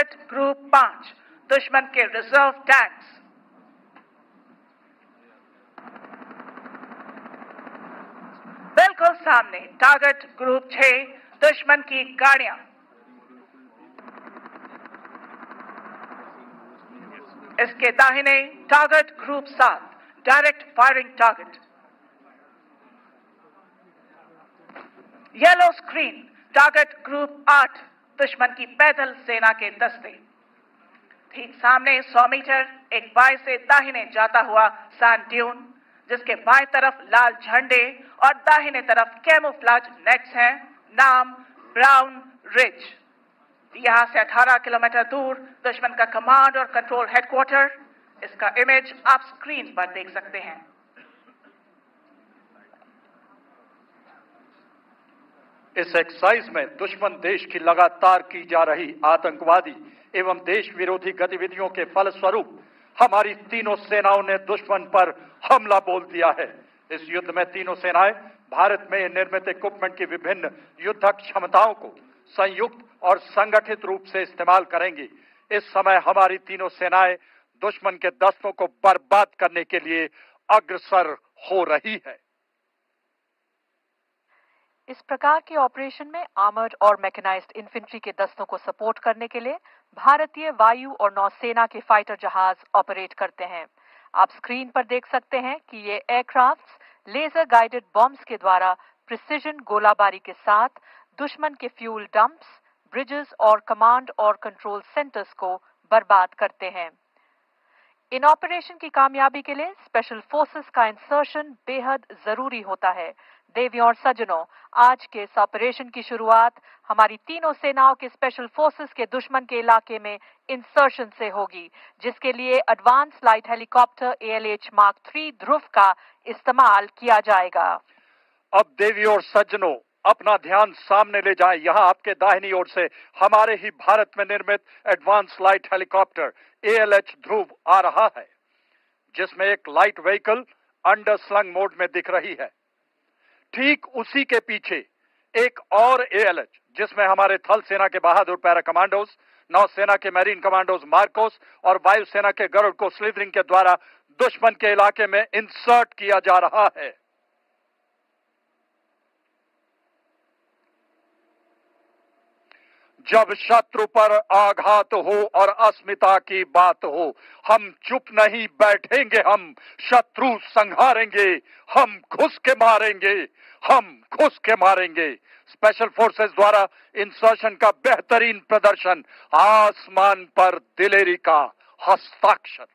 Target group 5 दुश्मन के reserve tanks. बिल्कुल सामने टारगेट ग्रुप 6 दुश्मन की गाड़ियां। इसके दाहिने target group 7 direct firing target. Yellow screen target group 8 दुश्मन की पैदल सेना के दस्ते। ठीक सामने 100 मीटर एक बाएं से दाहिने जाता हुआ सैंड ड्यून, जिसके बाएं तरफ लाल झंडे और दाहिने तरफ कैमोफ्लेज नेट्स हैं। नाम ब्राउन रिज। यहां से 18 किलोमीटर दूर दुश्मन का कमांड और कंट्रोल हेडक्वार्टर। इसका इमेज आप स्क्रीन पर देख सकते हैं। इस एक्सरसाइज में दुश्मन देश की लगातार की जा रही आतंकवादी एवं देश विरोधी गतिविधियों के फलस्वरूप हमारी तीनों सेनाओं ने दुश्मन पर हमला बोल दिया है। इस युद्ध में तीनों सेनाएं भारत में निर्मित इक्विपमेंट की विभिन्न युद्धक क्षमताओं को संयुक्त और संगठित रूप से इस्तेमाल करेंगी। इस समय हमारी तीनों सेनाएं दुश्मन के दस्तों को बर्बाद करने के लिए अग्रसर हो रही है। इस प्रकार के ऑपरेशन में आर्मर्ड और मैकेनाइज्ड इन्फेंट्री के दस्तों को सपोर्ट करने के लिए भारतीय वायु और नौसेना के फाइटर जहाज ऑपरेट करते हैं। आप स्क्रीन पर देख सकते हैं कि ये एयरक्राफ्ट्स लेजर गाइडेड बॉम्ब्स के द्वारा प्रिसिजन गोलाबारी के साथ दुश्मन के फ्यूल डंप्स, ब्रिजेस और कमांड और कंट्रोल सेंटर्स को बर्बाद करते हैं। इन ऑपरेशन की कामयाबी के लिए स्पेशल फोर्सेस का इंसर्शन बेहद जरूरी होता है। देवियों और सज्जनों, आज के इस ऑपरेशन की शुरुआत हमारी तीनों सेनाओं के स्पेशल फोर्सेस के दुश्मन के इलाके में इंसर्शन से होगी, जिसके लिए advance light helicopter ALH mark 3 ध्रुव का इस्तेमाल किया जाएगा। अब देवियों और सज्जनों, अपना ध्यान सामने ले जाएं। यहाँ आपके दाहिनी ओर से हमारे ही भारत में निर्मित एडवांस लाइट हेलीकॉप्टर ALH ध्रुव आ रहा है, जिसमें एक light vehicle under slung mode में दिख रही है। ठीक उसी के पीछे एक और ALH, जिसमें हमारे थल सेना के बहादुर पैरा कमांडोज, नौसेना के मैरीन कमांडोज मार्कोस और वायुसेना के गरुड़ को स्लिदरिंग के द्वारा दुश्मन के इलाके में इंसर्ट किया जा रहा है। जब शत्रु पर आघात हो और अस्मिता की बात हो, हम चुप नहीं बैठेंगे, हम शत्रु संहारेंगे, हम घुस के मारेंगे, हम घुस के मारेंगे। स्पेशल फोर्सेस द्वारा इंसर्शन का बेहतरीन प्रदर्शन, आसमान पर दिलेरी का हस्ताक्षर।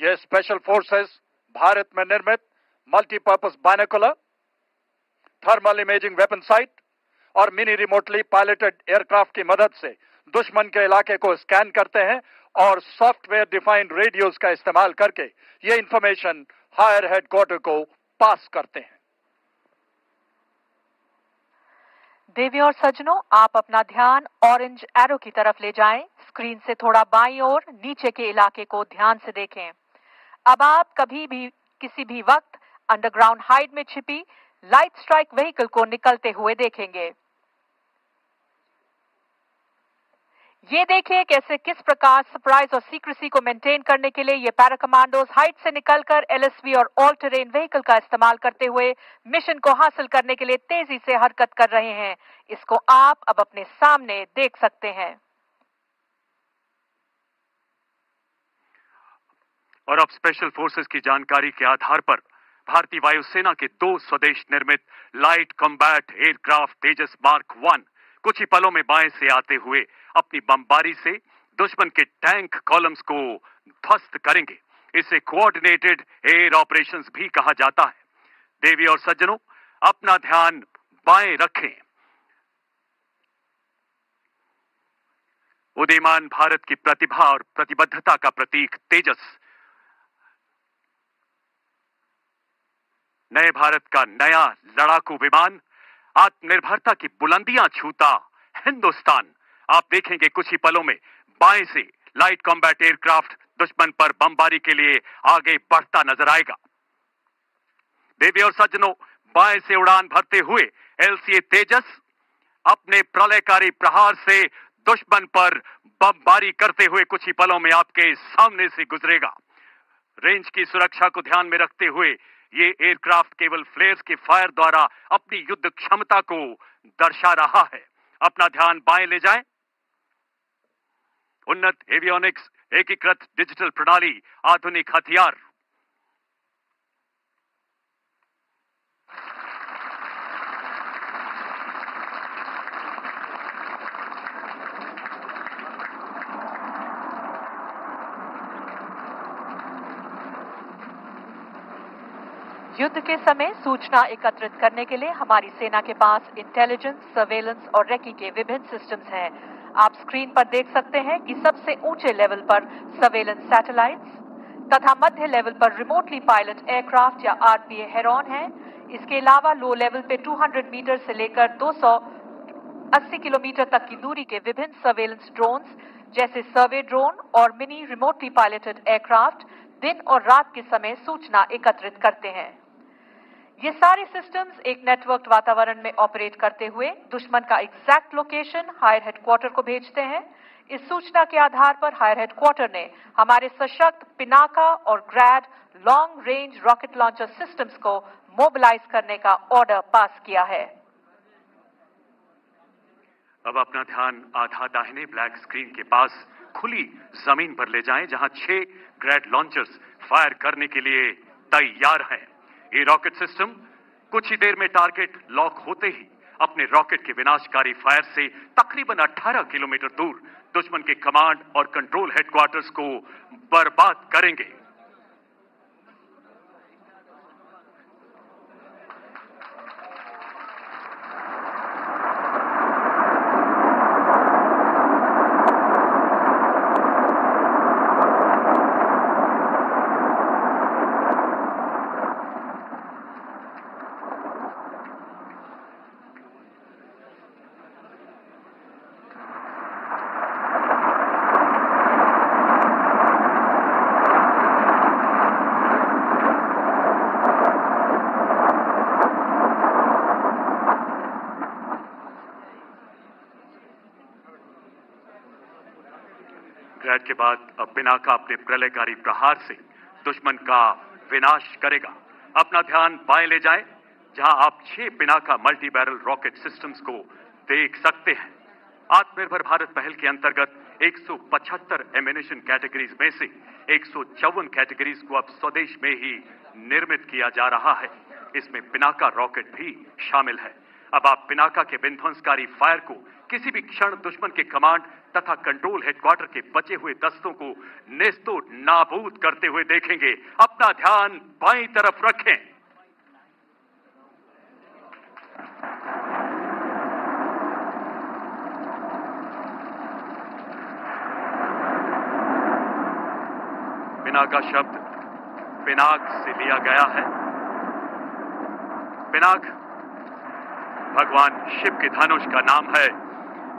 ये स्पेशल फोर्सेस भारत में निर्मित multipurpose binocular, thermal imaging weapon site और मिनी रिमोटली पायलटेड एयरक्राफ्ट की मदद से दुश्मन के इलाके को स्कैन करते हैं और सॉफ्टवेयर डिफाइंड रेडियोस का इस्तेमाल करके ये इंफॉर्मेशन हायर हेडक्वार्टर को पास करते हैं। देवियों और सज्जनों, आप अपना ध्यान ऑरेंज एरो की तरफ ले जाएं। स्क्रीन से थोड़ा बाईं ओर नीचे के इलाके को ध्यान से देखें। अब आप कभी भी किसी भी वक्त अंडरग्राउंड हाइड में छिपी लाइट स्ट्राइक व्हीकल को निकलते हुए देखेंगे। ये देखिए कैसे किस प्रकार सरप्राइज और सीक्रेसी को मेंटेन करने के लिए ये पैरा कमांडोज हाइट से निकलकर LSV और ऑल टेरेन व्हीकल का इस्तेमाल करते हुए मिशन को हासिल करने के लिए तेजी से हरकत कर रहे हैं। इसको आप अब अपने सामने देख सकते हैं। और अब स्पेशल फोर्सेस की जानकारी के आधार पर भारतीय वायुसेना के 2 स्वदेश निर्मित लाइट कॉम्बैट एयरक्राफ्ट तेजस मार्क 1 कुछ ही पलों में बाएं से आते हुए अपनी बमबारी से दुश्मन के टैंक कॉलम्स को ध्वस्त करेंगे। इसे कोऑर्डिनेटेड एयर ऑपरेशंस भी कहा जाता है। देवी और सज्जनों, अपना ध्यान बाएं रखें। उदीयमान भारत की प्रतिभा और प्रतिबद्धता का प्रतीक तेजस नए भारत का नया लड़ाकू विमान आत्मनिर्भरता की बुलंदियां छूता हिंदुस्तान। आप देखेंगे कुछ ही पलों में बाएं से लाइट कॉम्बैट एयरक्राफ्ट दुश्मन पर बमबारी के लिए आगे बढ़ता नजर आएगा। देवी और सज्जनों, बाएं से उड़ान भरते हुए LCA तेजस अपने प्रलयकारी प्रहार से दुश्मन पर बमबारी करते हुए कुछ ही पलों में आपके सामने से गुजरेगा। रेंज की सुरक्षा को ध्यान में रखते हुए ये एयरक्राफ्ट केवल फ्लेयर्स के फायर द्वारा अपनी युद्ध क्षमता को दर्शा रहा है। अपना ध्यान बाएं ले जाएं। उन्नत एवियोनिक्स, एकीकृत डिजिटल प्रणाली, आधुनिक हथियार। युद्ध के समय सूचना एकत्रित करने के लिए हमारी सेना के पास इंटेलिजेंस, सर्वेलेंस और रेकी के विभिन्न सिस्टम्स हैं। आप स्क्रीन पर देख सकते हैं कि सबसे ऊंचे लेवल पर सर्वेलेंस सैटेलाइट्स तथा मध्य लेवल पर रिमोटली पायलट एयरक्राफ्ट या RPA हेरॉन है। इसके अलावा लो लेवल पे 200 मीटर से लेकर 280 किलोमीटर तक की दूरी के विभिन्न सर्वेलेंस ड्रोन्स जैसे सर्वे ड्रोन और मिनी रिमोटली पायलटेड एयरक्राफ्ट दिन और रात के समय सूचना एकत्रित करते हैं। ये सारे सिस्टम्स एक नेटवर्क वातावरण में ऑपरेट करते हुए दुश्मन का एग्जैक्ट लोकेशन हायर हेडक्वार्टर को भेजते हैं। इस सूचना के आधार पर हायर हेडक्वार्टर ने हमारे सशक्त पिनाका और Grad long range rocket launcher systems को मोबिलाइज करने का ऑर्डर पास किया है। अब अपना ध्यान आधा दाहिने ब्लैक स्क्रीन के पास खुली जमीन पर ले जाएं, जहां 6 ग्रैड लॉन्चर्स फायर करने के लिए तैयार हैं। ये रॉकेट सिस्टम कुछ ही देर में टारगेट लॉक होते ही अपने रॉकेट के विनाशकारी फायर से तकरीबन 18 किलोमीटर दूर दुश्मन के कमांड और कंट्रोल हेडक्वार्टर्स को बर्बाद करेंगे। ग्रैड के बाद अब पिनाका अपने प्रलयकारी प्रहार से दुश्मन का विनाश करेगा। अपना ध्यान बाएं ले जाएं, जहां आप 6 Pinaka multi barrel rocket systems को देख सकते हैं। आत्मनिर्भर भारत पहल के अंतर्गत 175 एमिनेशन कैटेगरीज में से 154 कैटेगरीज को अब स्वदेश में ही निर्मित किया जा रहा है। इसमें पिनाका रॉकेट भी शामिल है। अब आप पिनाका के विध्वंसकारी फायर को किसी भी क्षण दुश्मन के कमांड तथा कंट्रोल हेडक्वार्टर के बचे हुए दस्तों को नेस्तो नाबूद करते हुए देखेंगे। अपना ध्यान बाईं तरफ रखें। पिनाका शब्द पिनाक से लिया गया है। पिनाक भगवान शिव के धनुष का नाम है,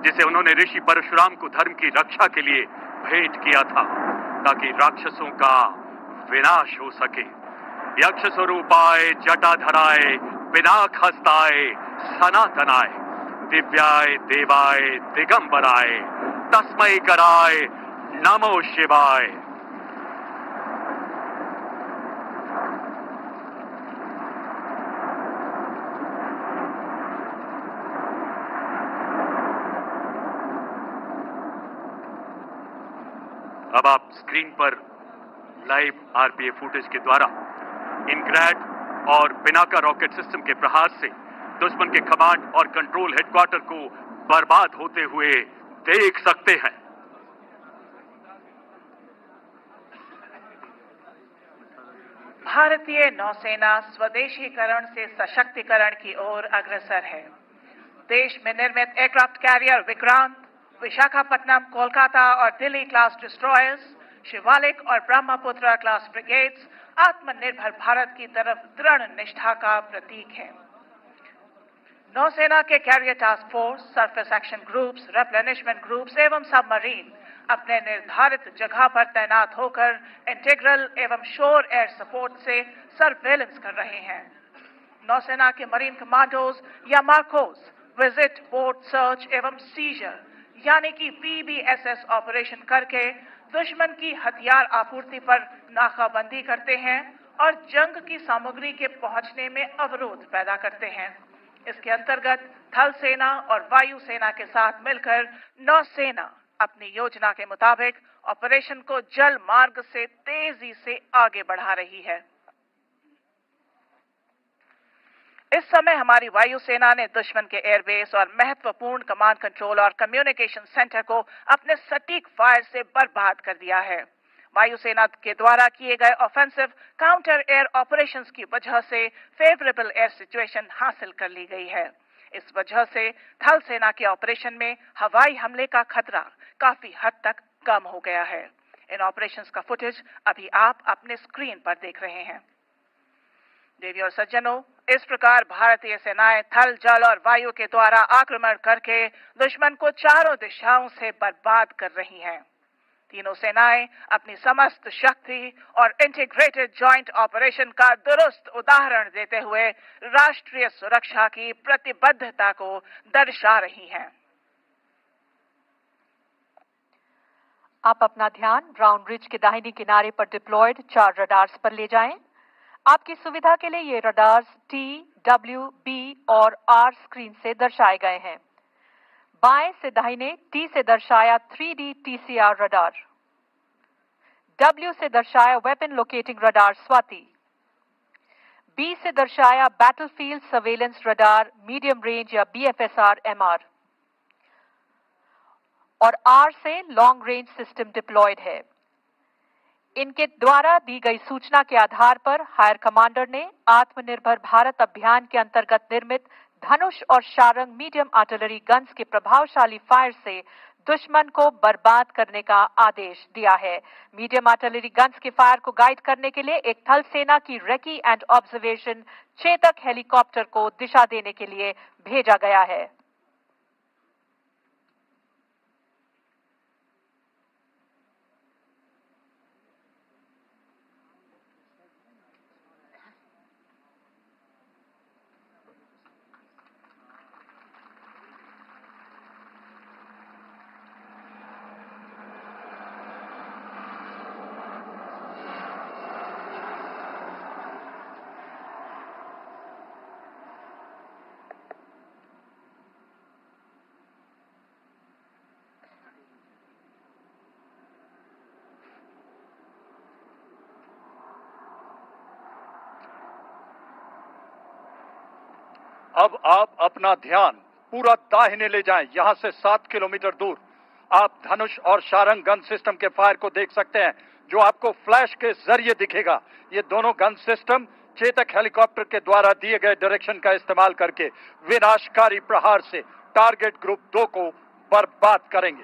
जिसे उन्होंने ऋषि परशुराम को धर्म की रक्षा के लिए भेंट किया था, ताकि राक्षसों का विनाश हो सके। यक्ष स्वरूपाय जटाधराय पिनाक हस्ताय सनातनाय दिव्याय देवाय दिगंबराय तस्मै कराय नमो शिवाय। अब आप स्क्रीन पर लाइव RPA फुटेज के द्वारा इन ग्रैड और पिनाका रॉकेट सिस्टम के प्रहार से दुश्मन के कमांड और कंट्रोल हेडक्वार्टर को बर्बाद होते हुए देख सकते हैं। भारतीय नौसेना स्वदेशीकरण से सशक्तिकरण की ओर अग्रसर है। देश में निर्मित एयरक्राफ्ट कैरियर विक्रांत, विशाखापट्टनम, कोलकाता और दिल्ली क्लास डिस्ट्रॉयर्स, शिवालिक और ब्रह्मपुत्र क्लास ब्रिगेड्स आत्मनिर्भर भारत की तरफ दृढ़ निष्ठा का प्रतीक है। नौसेना के carrier task force, surface action groups, replenishment groups एवं सबमरीन अपने निर्धारित जगह पर तैनात होकर इंटीग्रल एवं शोर एयर सपोर्ट से सर्वेलेंस कर रहे हैं। नौसेना के मरीन कमांडोज या मार्कोस विजिट, बोट सर्च एवं सीजर यानी कि PBSS ऑपरेशन करके दुश्मन की हथियार आपूर्ति पर नाकाबंदी करते हैं और जंग की सामग्री के पहुंचने में अवरोध पैदा करते हैं। इसके अंतर्गत थल सेना और वायु सेना के साथ मिलकर नौसेना अपनी योजना के मुताबिक ऑपरेशन को जल मार्ग से तेजी से आगे बढ़ा रही है। इस समय हमारी वायुसेना ने दुश्मन के एयरबेस और महत्वपूर्ण कमांड कंट्रोल और कम्युनिकेशन सेंटर को अपने सटीक फायर से बर्बाद कर दिया है। वायुसेना के द्वारा किए गए ऑफेंसिव काउंटर एयर ऑपरेशंस की वजह से फेवरेबल एयर सिचुएशन हासिल कर ली गई है। इस वजह से थल सेना के ऑपरेशन में हवाई हमले का खतरा काफी हद तक कम हो गया है। इन ऑपरेशंस का फुटेज अभी आप अपने स्क्रीन पर देख रहे हैं। देवी और सज्जनों, इस प्रकार भारतीय सेनाएं थल, जल और वायु के द्वारा आक्रमण करके दुश्मन को चारों दिशाओं से बर्बाद कर रही हैं। तीनों सेनाएं अपनी समस्त शक्ति और इंटीग्रेटेड जॉइंट ऑपरेशन का दुरुस्त उदाहरण देते हुए राष्ट्रीय सुरक्षा की प्रतिबद्धता को दर्शा रही हैं। आप अपना ध्यान ब्राउन रिज के दाहिनी किनारे पर डिप्लॉयड 4 रडार्स पर ले जाएं। आपकी सुविधा के लिए ये रडार्स T, W, B और R स्क्रीन से दर्शाए गए हैं। बाएं से दाहिने T से दर्शाया 3D TCR रडार, W से दर्शाया weapon locating radar Swati, B से दर्शाया battlefield surveillance radar medium range या BFSR MR और R से लॉन्ग रेंज सिस्टम डिप्लॉयड है। इनके द्वारा दी गई सूचना के आधार पर हायर कमांडर ने आत्मनिर्भर भारत अभियान के अंतर्गत निर्मित धनुष और शारंग मीडियम आर्टिलरी गन्स के प्रभावशाली फायर से दुश्मन को बर्बाद करने का आदेश दिया है। मीडियम आर्टिलरी गन्स के फायर को गाइड करने के लिए एक थल सेना की recce and observation Chetak helicopter को दिशा देने के लिए भेजा गया है। अब आप अपना ध्यान पूरा दाहिने ले जाएं। यहां से 7 किलोमीटर दूर आप धनुष और शारंग गन सिस्टम के फायर को देख सकते हैं, जो आपको फ्लैश के जरिए दिखेगा। ये दोनों गन सिस्टम चेतक हेलीकॉप्टर के द्वारा दिए गए डायरेक्शन का इस्तेमाल करके विनाशकारी प्रहार से टारगेट ग्रुप 2 को बर्बाद करेंगे।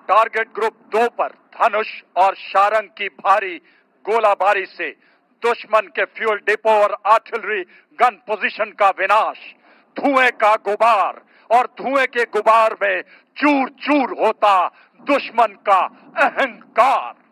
टारगेट ग्रुप 2 पर धनुष और शारंग की भारी गोलाबारी से दुश्मन के फ्यूल डिपो और आर्टिलरी गन पोजीशन का विनाश, धुएं का गुबार और धुएं के गुबार में चूर चूर होता दुश्मन का अहंकार।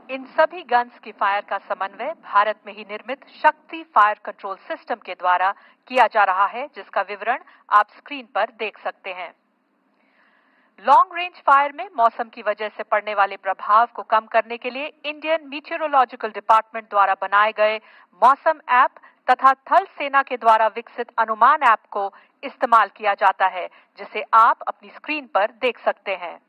इन सभी गन्स की फायर का समन्वय भारत में ही निर्मित शक्ति फायर कंट्रोल सिस्टम के द्वारा किया जा रहा है, जिसका विवरण आप स्क्रीन पर देख सकते हैं। लॉन्ग रेंज फायर में मौसम की वजह से पड़ने वाले प्रभाव को कम करने के लिए इंडियन मीटियोरोलॉजिकल डिपार्टमेंट द्वारा बनाए गए मौसम ऐप तथा थल सेना के द्वारा विकसित अनुमान ऐप को इस्तेमाल किया जाता है, जिसे आप अपनी स्क्रीन पर देख सकते हैं।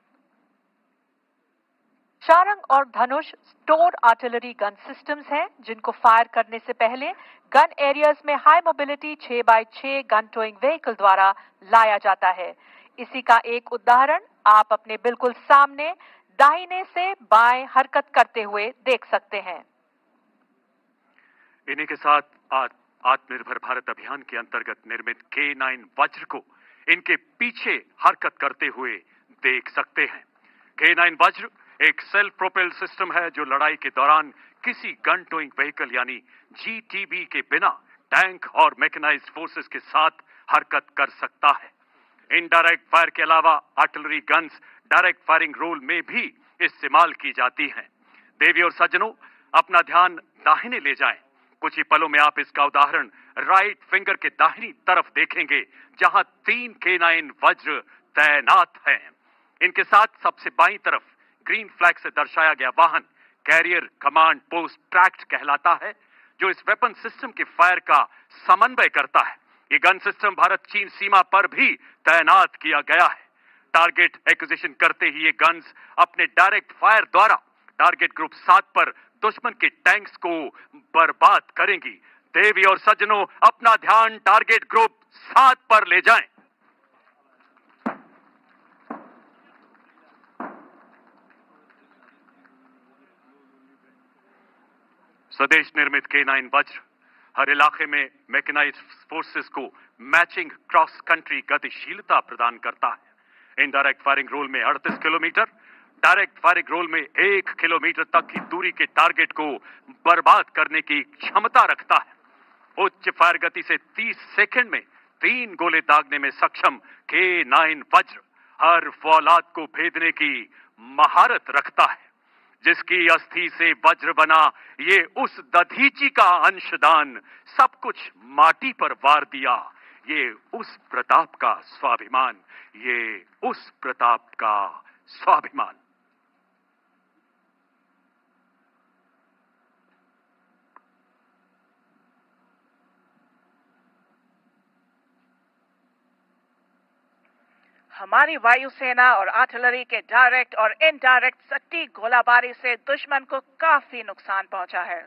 शारंग और धनुष स्टोर आर्टिलरी गन सिस्टम्स हैं, जिनको फायर करने से पहले गन एरियाज में high mobility 6x6 gun towing vehicle द्वारा लाया जाता है। इसी का एक उदाहरण आप अपने बिल्कुल सामने दाहिने से बाएं हरकत करते हुए देख सकते हैं। इन्हीं के साथ आत्मनिर्भर भारत अभियान के अंतर्गत निर्मित K9 वज्र को इनके पीछे हरकत करते हुए देख सकते हैं। K9 वज्र एक सेल्फ प्रोपेल सिस्टम है जो लड़ाई के दौरान किसी गन टोइंग व्हीकल यानी GTB के बिना टैंक और मैकेनाइज्ड फोर्सेस के साथ हरकत कर सकता है। इनडायरेक्ट फायर के अलावा artillery guns direct firing role में भी इस्तेमाल की जाती हैं। देवी और सज्जनों, अपना ध्यान दाहिने ले जाएं। कुछ ही पलों में आप इसका उदाहरण राइट फिंगर के दाहिनी तरफ देखेंगे, जहां 3 K9 वज्र तैनात हैं। इनके साथ सबसे बाईं तरफ ग्रीन फ्लैग से दर्शाया गया वाहन कैरियर कमांड पोस्ट ट्रैक्ट कहलाता है, जो इस वेपन सिस्टम के फायर का समन्वय करता है। ये गन सिस्टम भारत चीन सीमा पर भी तैनात किया गया है। टारगेट एक्विजिशन करते ही ये गन्स अपने डायरेक्ट फायर द्वारा टारगेट ग्रुप 7 पर दुश्मन के टैंक्स को बर्बाद करेंगी। देवी और सज्जनों, अपना ध्यान टारगेट ग्रुप 7 पर ले जाएं। स्वदेश निर्मित K9 वज्र हर इलाके में मैकेनाइज्ड फोर्सेस को मैचिंग क्रॉस कंट्री गतिशीलता प्रदान करता है। इनडायरेक्ट फायरिंग रोल में 38 किलोमीटर, डायरेक्ट फायरिंग रोल में 1 किलोमीटर तक की दूरी के टारगेट को बर्बाद करने की क्षमता रखता है। उच्च फायर गति से 30 सेकंड में 3 गोले दागने में सक्षम K9 वज्र हर फौलाद को भेदने की महारत रखता है। जिसकी अस्थि से वज्र बना, ये उस दधीची का अंशदान, सब कुछ माटी पर वार दिया। ये उस प्रताप का स्वाभिमान, ये उस प्रताप का स्वाभिमान। हमारी वायुसेना और आर्टिलरी के डायरेक्ट और इनडायरेक्ट सटीक गोलाबारी से दुश्मन को काफी नुकसान पहुंचा है।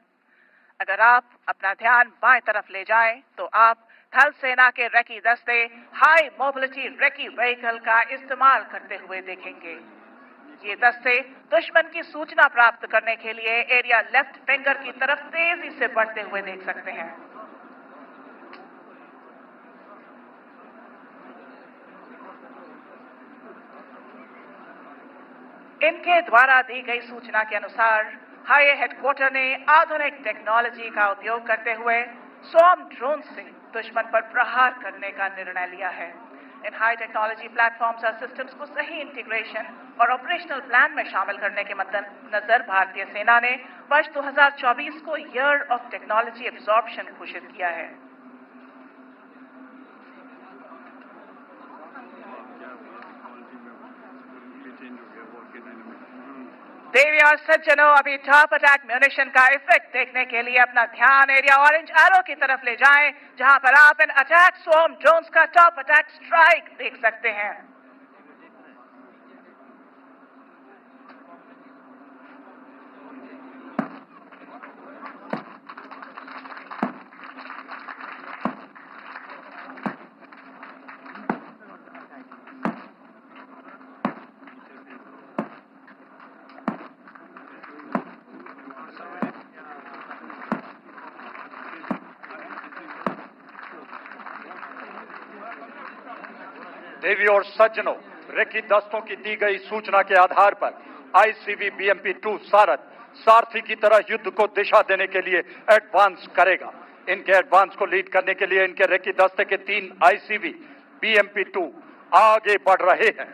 अगर आप अपना ध्यान बाएं तरफ ले जाएं, तो आप थल सेना के रेकी दस्ते हाई मोबिलिटी रेकी व्हीकल का इस्तेमाल करते हुए देखेंगे। ये दस्ते दुश्मन की सूचना प्राप्त करने के लिए एरिया लेफ्ट फिंगर की तरफ तेजी से बढ़ते हुए देख सकते हैं। इनके द्वारा दी गई सूचना के अनुसार हाई हेडक्वार्टर ने आधुनिक टेक्नोलॉजी का उपयोग करते हुए स्वॉर्म ड्रोन से दुश्मन पर प्रहार करने का निर्णय लिया है। इन हाई टेक्नोलॉजी प्लेटफॉर्म्स और सिस्टम्स को सही इंटीग्रेशन और ऑपरेशनल प्लान में शामिल करने के मद्देनजर भारतीय सेना ने वर्ष 2024 को ईयर ऑफ टेक्नोलॉजी एब्जॉर्प्शन घोषित किया है। देवी और सज्जनों, अभी टॉप अटैक म्यूनिशन का इफेक्ट देखने के लिए अपना ध्यान एरिया ऑरेंज एरो की तरफ ले जाएं, जहां पर आप इन अटैक स्वॉर्म ड्रोन्स का टॉप अटैक स्ट्राइक देख सकते हैं। देवी और सज्जनों, रेकी दस्तों की दी गई सूचना के आधार पर ICV BMP-2 सारथ सारथी की तरह युद्ध को दिशा देने के लिए एडवांस करेगा। इनके एडवांस को लीड करने के लिए इनके रेकी दस्ते के 3 ICV BMP-2 आगे बढ़ रहे हैं।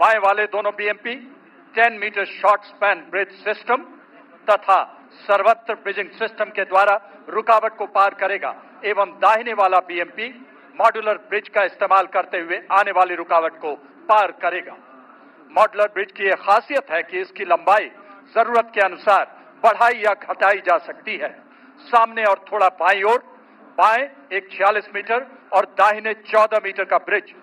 बाएं वाले दोनों BMP 10 metre short span bridge system तथा सर्वत्र ब्रिजिंग सिस्टम के द्वारा रुकावट को पार करेगा एवं दाहिने वाला BMP मॉड्यूलर ब्रिज का इस्तेमाल करते हुए आने वाली रुकावट को पार करेगा। मॉड्यूलर ब्रिज की यह खासियत है कि इसकी लंबाई जरूरत के अनुसार बढ़ाई या घटाई जा सकती है। सामने और थोड़ा बाईं ओर, बाएं एक 46 मीटर और दाहिने 14 मीटर का ब्रिज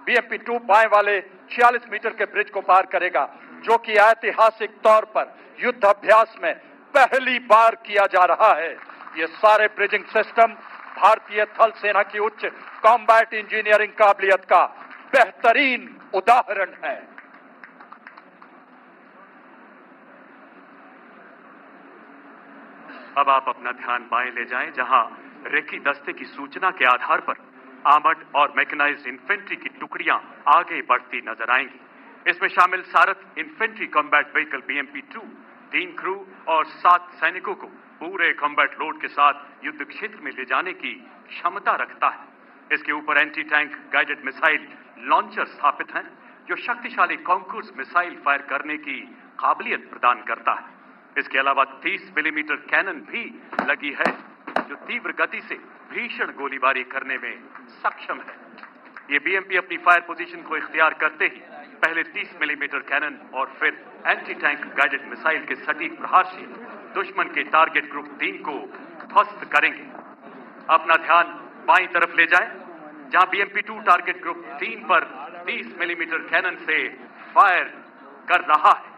BMP-2 बाएं वाले 46 मीटर के ब्रिज को पार करेगा, जो कि ऐतिहासिक तौर पर युद्ध अभ्यास में पहली बार किया जा रहा है। ये सारे ब्रिजिंग सिस्टम भारतीय थल सेना की उच्च कॉम्बैट इंजीनियरिंग काबिलियत का बेहतरीन उदाहरण है। अब आप अपना ध्यान बाएं ले जाएं, जहां रेकी दस्ते की सूचना के आधार पर आर्मर्ड और मैकेनाइज्ड इन्फेंट्री की टुकड़ियां आगे बढ़ती नजर आएंगी। इसमें शामिल सारथ infantry combat vehicle BMP-2 3 crew और 7 सैनिकों को पूरे कॉम्बैट लोड के साथ युद्ध क्षेत्र में ले जाने की क्षमता रखता है। इसके ऊपर anti tank guided missile launcher स्थापित हैं, जो शक्तिशाली कॉन्कूर्स मिसाइल फायर करने की काबिलियत प्रदान करता है। इसके अलावा 30 मिलीमीटर कैनन भी लगी है, जो तीव्र गति से भीषण गोलीबारी करने में सक्षम है। ये बीएमपी अपनी फायर पोजीशन को इख्तियार करते ही पहले 30 मिलीमीटर कैनन और फिर एंटी टैंक गाइडेड मिसाइल के सटीक प्रहार से दुश्मन के टारगेट ग्रुप 3 को ध्वस्त करेंगे। अपना ध्यान बाईं तरफ ले जाएं, जहां बीएमपी-2 टारगेट ग्रुप 3 पर 30 मिलीमीटर कैनन से फायर कर रहा है।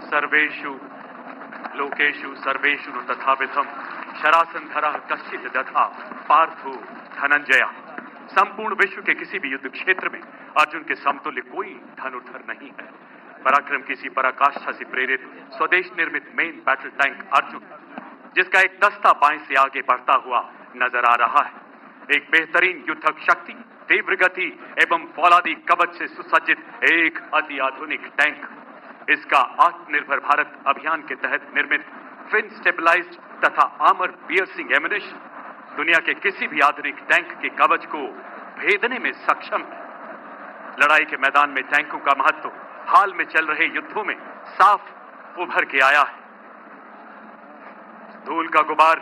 सर्वेषु लोकेषु सर्वेषु नु तथाविधम शरासंधरः कश्चित् दधा पार्थो धनंजय। संपूर्ण विश्व के किसी भी युद्ध क्षेत्र में अर्जुन के समतुल्य कोई धनुर्धर नहीं है। पराक्रम किसी पराकाष्ठा से प्रेरित स्वदेश निर्मित मेन बैटल टैंक अर्जुन, जिसका एक दस्ता बाएं से आगे बढ़ता हुआ नजर आ रहा है। एक बेहतरीन युद्धक शक्ति, तीव्र गति एवं फौलादी कवच से सुसज्जित एक अति आधुनिक टैंक। इसका आत्मनिर्भर भारत अभियान के तहत निर्मित फिन स्टेबलाइज्ड तथा आर्मर पियर्सिंग एम्युनिशन दुनिया के किसी भी आधुनिक टैंक के कवच को भेदने में सक्षम है। लड़ाई के मैदान में टैंकों का महत्व हाल में चल रहे युद्धों में साफ उभर के आया है। धूल का गुबार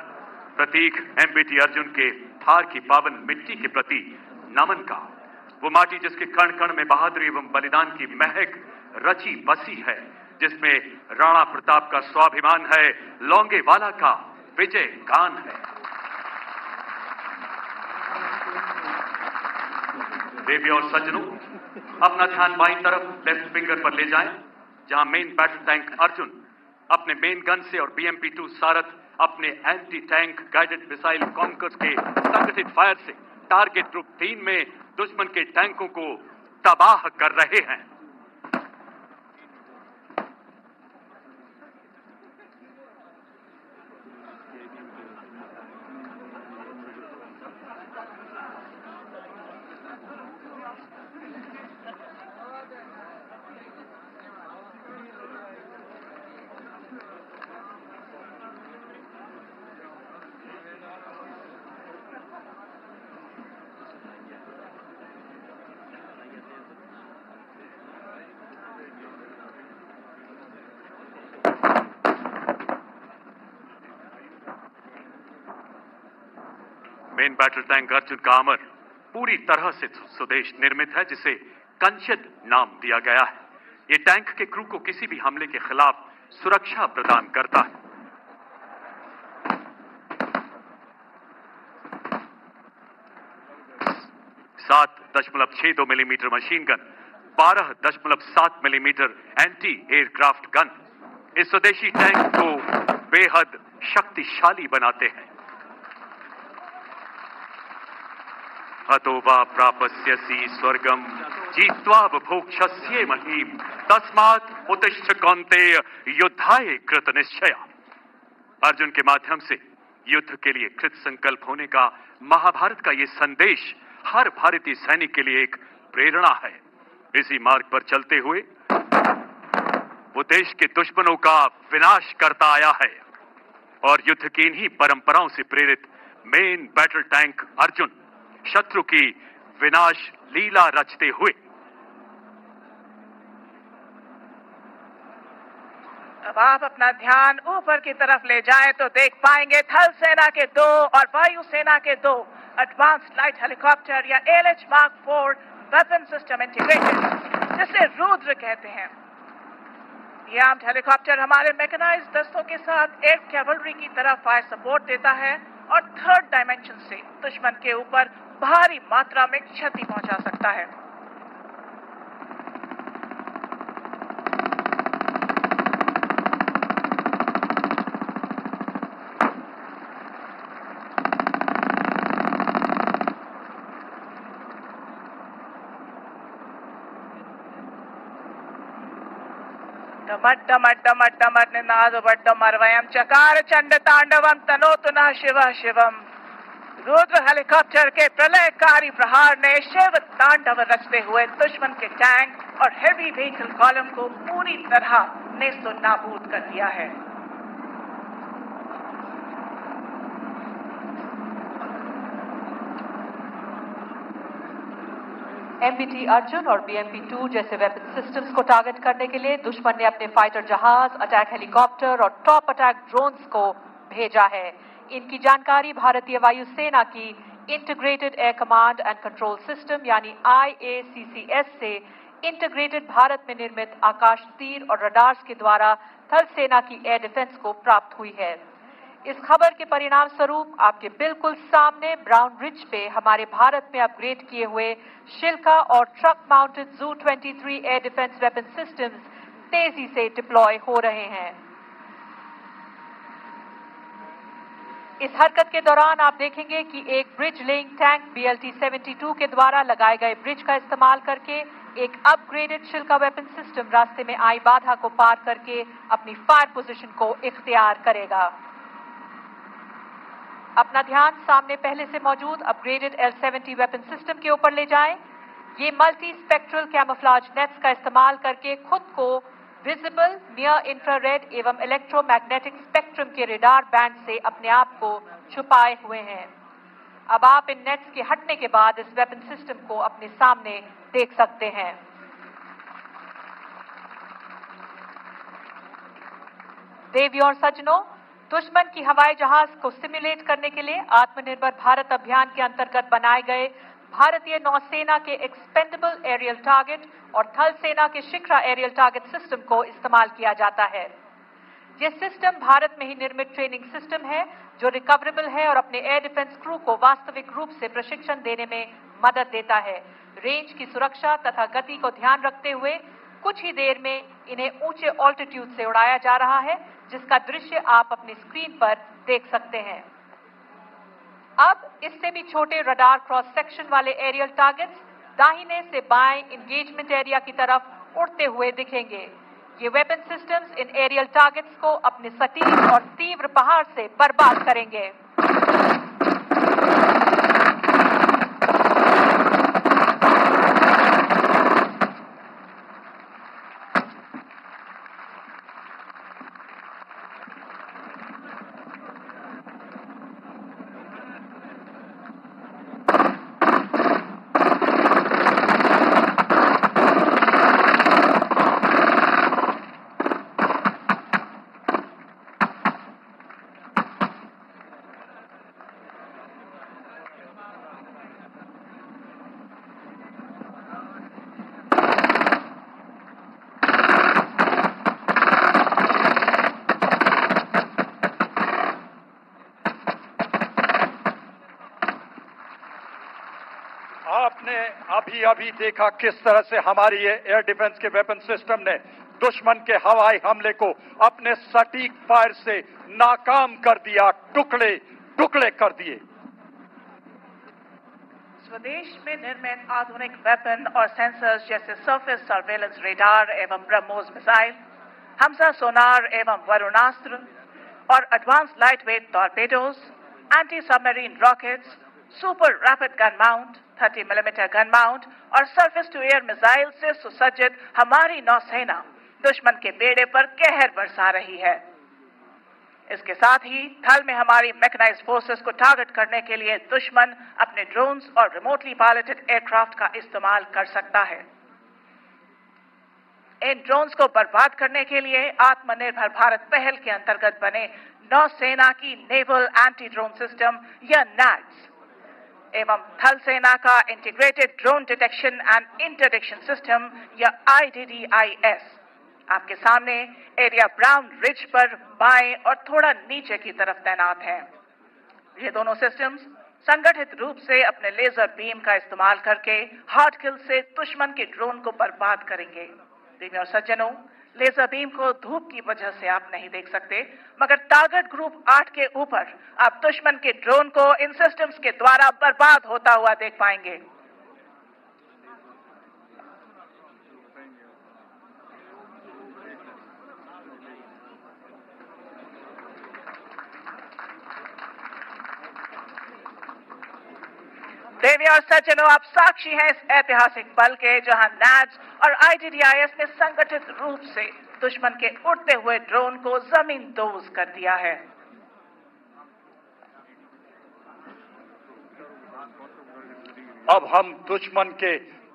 प्रतीक एमबीटी अर्जुन के थार की पावन मिट्टी के प्रति नमन का, वो माटी जिसके कण कण में बहादुरी एवं बलिदान की महक रची बसी है, जिसमें राणा प्रताप का स्वाभिमान है, लोंगेवाला का विजय गान है। देवी और सज्जनों, अपना ध्यान बाईं तरफ लेफ्ट फिंगर पर ले जाएं, जहां मेन बैटल टैंक अर्जुन अपने मेन गन से और बीएमपी-2 सारथ अपने anti tank guided missile conquers के संगठित फायर से टारगेट ग्रुप 3 में दुश्मन के टैंकों को तबाह कर रहे हैं। मेन बैटल टैंक अर्जुन का आर्मर पूरी तरह से स्वदेश निर्मित है, जिसे कंचन नाम दिया गया है। ये टैंक के क्रू को किसी भी हमले के खिलाफ सुरक्षा प्रदान करता है। सात 7.62 millimetre machine gun, 12.7 millimetre anti aircraft gun इस स्वदेशी टैंक को बेहद शक्तिशाली बनाते हैं। अतो वा प्रापस्यसि स्वर्गम जीत्वा भोक्ष्यसे महीम तस्मात् उत्तिष्ठ कौन्तेय युद्धाय कृत निश्चय। अर्जुन के माध्यम से युद्ध के लिए कृत संकल्प होने का महाभारत का ये संदेश हर भारतीय सैनिक के लिए एक प्रेरणा है। इसी मार्ग पर चलते हुए वो देश के दुश्मनों का विनाश करता आया है और युद्ध की इन्हीं परंपराओं से प्रेरित मेन बैटल टैंक अर्जुन शत्रु की विनाश लीला रचते हुए अब आप अपना ध्यान ऊपर की तरफ ले जाएं तो देख पाएंगे थल सेना के 2 और वायु सेना के 2 एडवांस्ड लाइट हेलीकॉप्टर या ALH Mark 4 weapon system integrated, जिसे रुद्र कहते हैं। ये आर्म्ड हेलीकॉप्टर हमारे मैकेनाइज्ड दस्तों के साथ एयर कैवलरी की तरह फायर सपोर्ट देता है और थर्ड डायमेंशन से दुश्मन के ऊपर भारी मात्रा में क्षति पहुंचा सकता है। डमट निनादवड्डमर्वयं चकार चंड तांडवम तनोतु नः शिवः शिवम। रुद्र हेलीकॉप्टर के प्रलयकारी प्रहार ने शिव तांडव रचते हुए दुश्मन के टैंक और हेवी व्हीकल कॉलम को पूरी तरह नेस्तो नाबूद कर दिया है। MBT अर्जुन और BMP-2 जैसे वेपन सिस्टम्स को टारगेट करने के लिए दुश्मन ने अपने फाइटर जहाज, अटैक हेलीकॉप्टर और टॉप अटैक ड्रोन्स को भेजा है। इनकी जानकारी भारतीय वायुसेना की integrated air command and control system यानी IACCS से इंटीग्रेटेड भारत में निर्मित आकाश तीर और रडार्स के द्वारा थल सेना की एयर डिफेंस को प्राप्त हुई है। इस खबर के परिणाम स्वरूप आपके बिल्कुल सामने ब्राउन रिज पे हमारे भारत में अपग्रेड किए हुए शिल्का और truck mounted ZU-23 air defence weapon systems तेजी से डिप्लॉय हो रहे हैं। इस हरकत के दौरान आप देखेंगे कि एक ब्रिज लेइंग टैंक BLT-72 के द्वारा लगाए गए ब्रिज का इस्तेमाल करके एक अपग्रेडेड शिल्का वेपन सिस्टम रास्ते में आई बाधा को पार करके अपनी फायर पोजीशन को इख्तियार करेगा। अपना ध्यान सामने पहले से मौजूद अपग्रेडेड L-70 वेपन सिस्टम के ऊपर ले जाएं। ये मल्टी स्पेक्ट्रल कैमोफ्लेज नेट्स का इस्तेमाल करके खुद को विजिबल, नियर इंफ्रारेड एवं इलेक्ट्रोमैग्नेटिक स्पेक्ट्रम के रेडार बैंड से अपने आप को छुपाए हुए हैं। अब आप इन नेट्स के हटने के बाद इस वेपन सिस्टम को अपने सामने देख सकते हैं। देवियों और सज्जनों, दुश्मन की हवाई जहाज को सिमुलेट करने के लिए आत्मनिर्भर भारत अभियान के अंतर्गत बनाए गए भारतीय नौसेना के एक्सपेंडेबल एरियल टारगेट और थल सेना के शिखरा एरियल टारगेट सिस्टम को इस्तेमाल किया जाता है। यह सिस्टम भारत में ही निर्मित ट्रेनिंग सिस्टम है जो रिकवरेबल है और अपने एयर डिफेंस क्रू को वास्तविक रूप से प्रशिक्षण देने में मदद देता है। रेंज की सुरक्षा तथा गति को ध्यान रखते हुए कुछ ही देर में इन्हें ऊंचे ऑल्टीट्यूड से उड़ाया जा रहा है, जिसका दृश्य आप अपनी स्क्रीन पर देख सकते हैं। अब इससे भी छोटे रडार क्रॉस सेक्शन वाले एरियल टारगेट्स दाहिने से बाएं इंगेजमेंट एरिया की तरफ उड़ते हुए दिखेंगे। ये वेपन सिस्टम्स इन एरियल टारगेट्स को अपने सटीक और तीव्र पहाड़ से बर्बाद करेंगे। आपने अभी देखा किस तरह से हमारी ये एयर डिफेंस के वेपन सिस्टम ने दुश्मन के हवाई हमले को अपने सटीक फायर से नाकाम कर दिया, टुकड़े टुकड़े कर दिए। स्वदेश में निर्मित आधुनिक वेपन और सेंसर्स जैसे सरफेस सर्वेलेंस रेडार एवं ब्रह्मोस मिसाइल, हमसा सोनार एवं वरुणास्त्र और advance lightweight torpedoes, anti submarine rockets, super rapid gun mount, 30 millimetre gun mount और सरफेस टू एयर मिसाइल से सुसज्जित हमारी नौसेना दुश्मन के बेड़े पर कहर बरसा रही है। इसके साथ ही थल में हमारी मैकेनाइज्ड फोर्सेस को टारगेट करने के लिए दुश्मन अपने ड्रोन्स और रिमोटली पायलटेड एयरक्राफ्ट का इस्तेमाल कर सकता है। इन ड्रोन्स को बर्बाद करने के लिए आत्मनिर्भर भारत पहल के अंतर्गत बने नौसेना की नेवल एंटी ड्रोन सिस्टम या नैड्स एवं थल सेना का integrated drone detection and interdiction system या IDDIS आपके सामने एरिया ब्राउन रिज पर बाएं और थोड़ा नीचे की तरफ तैनात हैं। ये दोनों सिस्टम्स संगठित रूप से अपने लेजर बीम का इस्तेमाल करके हार्ड किल से दुश्मन के ड्रोन को बर्बाद करेंगे। प्रिय और सज्जनों, लेजर बीम को धूप की वजह से आप नहीं देख सकते, मगर टारगेट ग्रुप 8 के ऊपर आप दुश्मन के ड्रोन को इन सिस्टम्स के द्वारा बर्बाद होता हुआ देख पाएंगे। देवी और सज्जनों, आप साक्षी हैं इस ऐतिहासिक पल के जहां नैड्स और IDDIS ने संगठित रूप से दुश्मन के उड़ते हुए ड्रोन को जमींदोज कर दिया है। अब हम दुश्मन के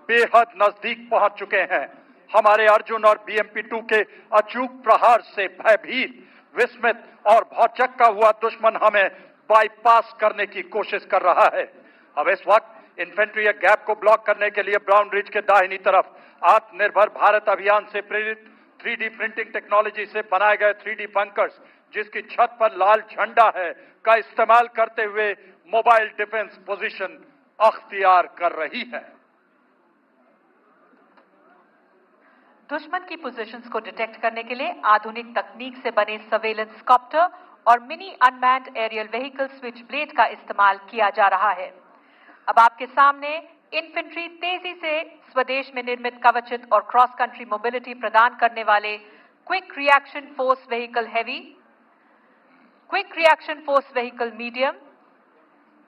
बेहद नजदीक पहुंच चुके हैं। हमारे अर्जुन और BMP-2 के अचूक प्रहार से भयभीत, विस्मित और भौचक्का हुआ दुश्मन हमें बाईपास करने की कोशिश कर रहा है। अब इस वक्त इन्फेंट्री गैप को ब्लॉक करने के लिए ब्राउन रिज के दाहिनी तरफ आत्मनिर्भर भारत अभियान से प्रेरित 3D प्रिंटिंग टेक्नोलॉजी से बनाए गए 3D बंकर्स, जिसकी छत पर लाल झंडा है, का इस्तेमाल करते हुए मोबाइल डिफेंस पोजीशन अख्तियार कर रही है। दुश्मन की पोजीशंस को डिटेक्ट करने के लिए आधुनिक तकनीक से बने सर्वेलेंस कॉप्टर और mini unmanned aerial vehicle switch blade का इस्तेमाल किया जा रहा है। अब आपके सामने इन्फेंट्री तेजी से स्वदेश में निर्मित कवचित और क्रॉस कंट्री मोबिलिटी प्रदान करने वाले quick reaction force vehicle heavy, quick reaction force vehicle medium,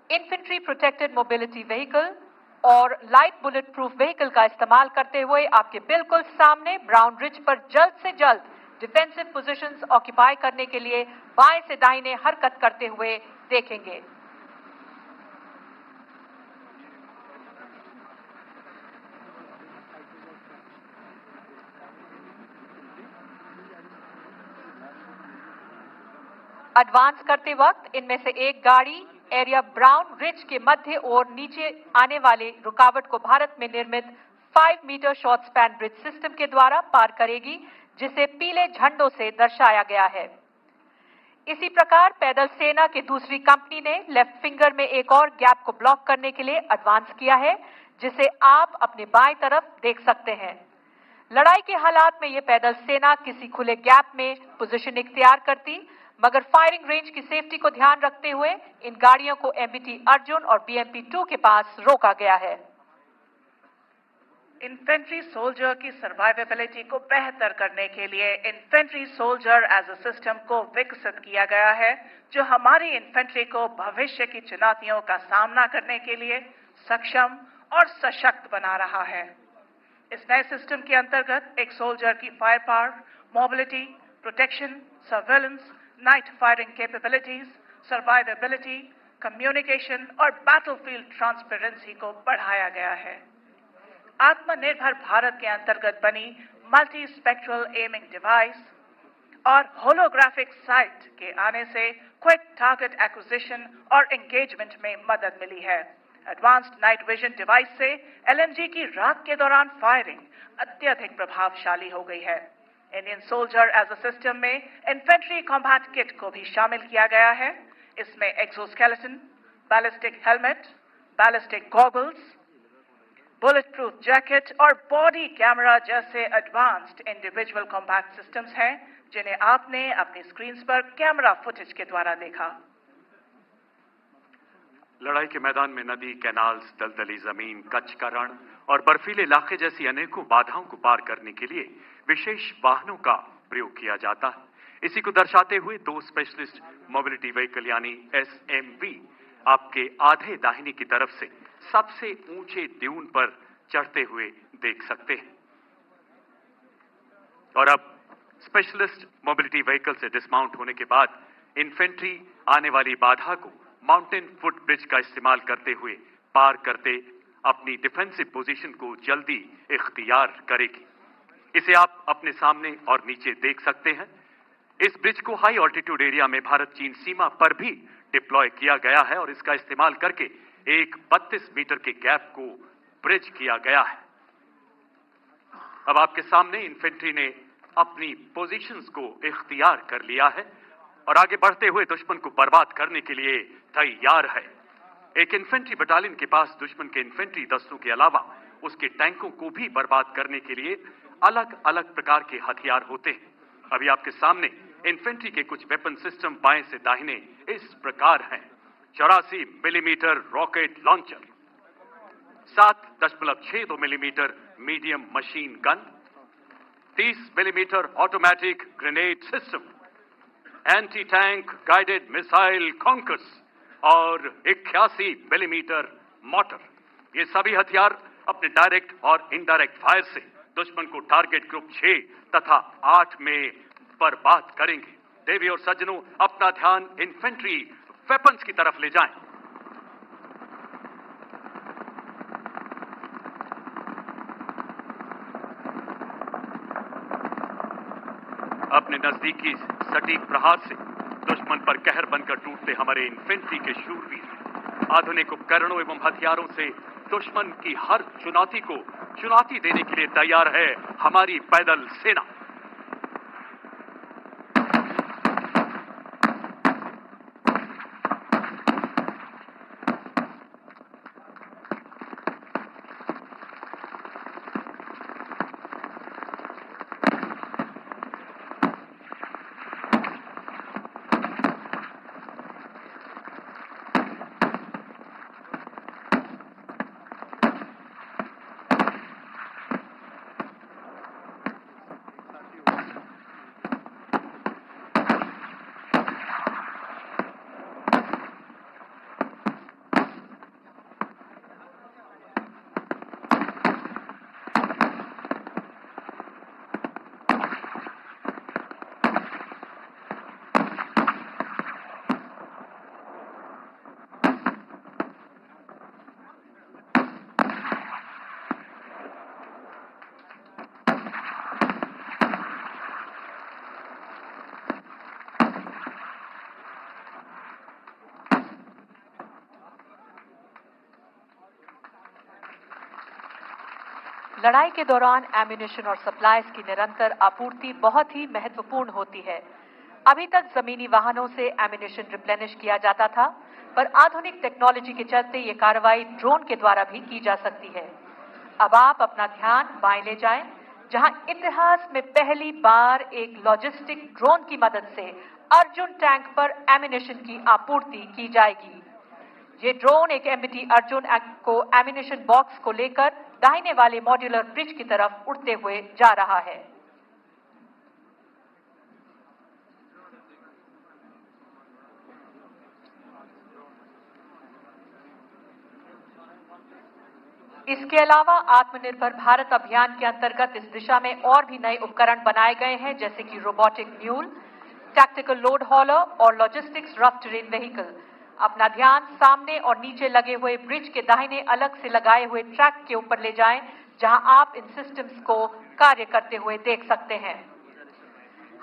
infantry protected mobility vehicle और लाइट बुलेट प्रूफ व्हीकल का इस्तेमाल करते हुए आपके बिल्कुल सामने ब्राउन रिज पर जल्द से जल्द डिफेंसिव पोजीशंस ऑक्यूपाई करने के लिए बाएं से दाहिने हरकत करते हुए देखेंगे। एडवांस करते वक्त इनमें से एक गाड़ी एरिया ब्राउन रिज के मध्य और नीचे आने वाले रुकावट को भारत में निर्मित 5 metre short span bridge system के द्वारा पार करेगी, जिसे पीले झंडों से दर्शाया गया है। इसी प्रकार पैदल सेना की दूसरी कंपनी ने लेफ्ट फिंगर में एक और गैप को ब्लॉक करने के लिए एडवांस किया है, जिसे आप अपने बाएं तरफ देख सकते हैं। लड़ाई के हालात में यह पैदल सेना किसी खुले गैप में पोजीशन इख्तियार करती, मगर फायरिंग रेंज की सेफ्टी को ध्यान रखते हुए इन गाड़ियों को MBT अर्जुन और BMP-2 के पास रोका गया है। इन्फेंट्री सोल्जर की सर्वाइवेबिलिटी को बेहतर करने के लिए infantry soldier as a system को विकसित किया गया है, जो हमारी इन्फेंट्री को भविष्य की चुनौतियों का सामना करने के लिए सक्षम और सशक्त बना रहा है। इस नए सिस्टम के अंतर्गत एक सोल्जर की fire power, mobility, protection, surveillance, night firing capabilities, survivability, communication और बैटलफील्ड ट्रांसपेरेंसी को बढ़ाया गया है। आत्मनिर्भर भारत के अंतर्गत बनी मल्टी स्पेक्ट्रल एमिंग डिवाइस और होलोग्राफिक साइट के आने से क्विक टारगेट एक्विजिशन और एंगेजमेंट में मदद मिली है। एडवांस्ड नाइट विजन डिवाइस से LMG की रात के दौरान फायरिंग अत्यधिक प्रभावशाली हो गई है। Indian soldier as a system में इन्फेंट्री कॉम्बैट किट को भी शामिल किया गया है। इसमें exoskeleton, ballistic helmet, ballistic goggles, bullet proof jacket और बॉडी कैमरा जैसे एडवांस्ड इंडिविजुअल कॉम्बैट सिस्टम्स हैं, जिन्हें आपने अपनी स्क्रीन पर कैमरा फुटेज के द्वारा देखा। लड़ाई के मैदान में नदी, कैनाल्स, दलदली जमीन, कच्छ का रण और बर्फीले इलाके जैसी अनेकों बाधाओं को पार करने के लिए विशेष वाहनों का प्रयोग किया जाता है। इसी को दर्शाते हुए 2 स्पेशलिस्ट मोबिलिटी व्हीकल यानी SMV आपके आधे दाहिनी की तरफ से सबसे ऊंचे ड्यून पर चढ़ते हुए देख सकते हैं। और अब स्पेशलिस्ट मोबिलिटी व्हीकल से डिस्माउंट होने के बाद इन्फेंट्री आने वाली बाधा को माउंटेन फुट ब्रिज का इस्तेमाल करते हुए पार करते अपनी डिफेंसिव पोजीशन को जल्दी इख्तियार करेगी। इसे आप अपने सामने और नीचे देख सकते हैं। इस ब्रिज को हाई ऑल्टीट्यूड एरिया में भारत चीन सीमा पर भी डिप्लॉय किया गया है और इसका इस्तेमाल करके एक 32 मीटर के गैप को ब्रिज किया गया है। अब आपके सामने इन्फेंट्री ने अपनी पोजीशंस को इख्तियार कर लिया है और आगे बढ़ते हुए दुश्मन को बर्बाद करने के लिए तैयार है। एक इन्फेंट्री बटालियन के पास दुश्मन के इन्फेंट्री दस्तों के अलावा उसके टैंकों को भी बर्बाद करने के लिए अलग अलग प्रकार के हथियार होते हैं। अभी आपके सामने इन्फेंट्री के कुछ वेपन सिस्टम बाएं से दाहिने इस प्रकार हैं। 84 millimetre rocket launcher, 7.62 millimetre medium machine gun, 30 millimetre automatic grenade system, anti tank guided missile Konkurs और 81 मिलीमीटर मॉर्टर। ये सभी हथियार अपने डायरेक्ट और इनडायरेक्ट फायर से दुश्मन को टारगेट ग्रुप 6 तथा 8 में बर्बाद करेंगे। देवी और सज्जनों, अपना ध्यान इन्फेंट्री वेपन्स की तरफ ले जाएं। अपने नजदीकी सटीक प्रहार से दुश्मन पर कहर बनकर टूटते हमारे इन्फेंट्री के शूरवीर आधुनिक उपकरणों एवं हथियारों से दुश्मन की हर चुनौती को चुनौती देने के लिए तैयार है हमारी पैदल सेना। लड़ाई के दौरान एम्यूनिशन और सप्लाईज की निरंतर आपूर्ति बहुत ही महत्वपूर्ण होती है। अभी तक जमीनी वाहनों से एम्यूनिशन रिप्लेनिश किया जाता था, पर आधुनिक टेक्नोलॉजी के चलते ये कार्रवाई ड्रोन के द्वारा भी की जा सकती है। अब आप अपना ध्यान बाएं ले जाएं, जहां इतिहास में पहली बार एक लॉजिस्टिक ड्रोन की मदद से अर्जुन टैंक पर एम्यूनिशन की आपूर्ति की जाएगी। ये ड्रोन एक एमबीटी अर्जुन को एम्यूनिशन बॉक्स को लेकर दाहिने वाले मॉड्यूलर ब्रिज की तरफ उड़ते हुए जा रहा है। इसके अलावा आत्मनिर्भर भारत अभियान के अंतर्गत इस दिशा में और भी नए उपकरण बनाए गए हैं, जैसे कि रोबोटिक म्यूल, टैक्टिकल लोड हॉलर और लॉजिस्टिक्स रफ टेरेन व्हीकल। अपना ध्यान सामने और नीचे लगे हुए ब्रिज के दाहिने अलग से लगाए हुए ट्रैक के ऊपर ले जाएं, जहां आप इन सिस्टम्स को कार्य करते हुए देख सकते हैं।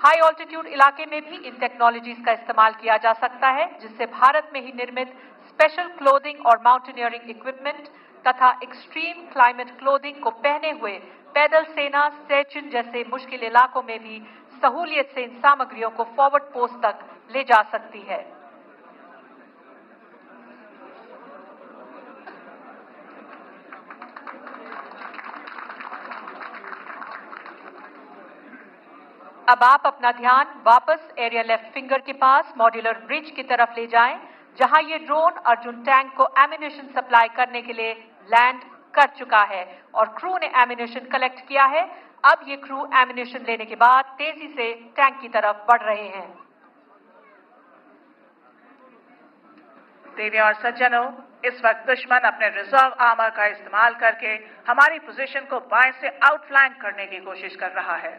हाई ऑल्टीट्यूड इलाके में भी इन टेक्नोलॉजीज का इस्तेमाल किया जा सकता है, जिससे भारत में ही निर्मित स्पेशल क्लोथिंग और माउंटेनियरिंग इक्विपमेंट तथा एक्सट्रीम क्लाइमेट क्लोथिंग को पहने हुए पैदल सेना सेचिन जैसे मुश्किल इलाकों में भी सहूलियत से इन सामग्रियों को फॉरवर्ड पोस्ट तक ले जा सकती है। अब आप अपना ध्यान वापस एरिया लेफ्ट फिंगर के पास मॉड्यूलर ब्रिज की तरफ ले जाएं, जहां ये ड्रोन अर्जुन टैंक को एम्यूनिशन सप्लाई करने के लिए लैंड कर चुका है और क्रू ने एम्यूनिशन कलेक्ट किया है। अब ये क्रू एम्यूनिशन लेने के बाद तेजी से टैंक की तरफ बढ़ रहे हैं। देवी और सज्जनों, इस वक्त दुश्मन अपने रिजर्व आर्मर का इस्तेमाल करके हमारी पोजीशन को बाएं से आउटफ्लैंक करने की कोशिश कर रहा है।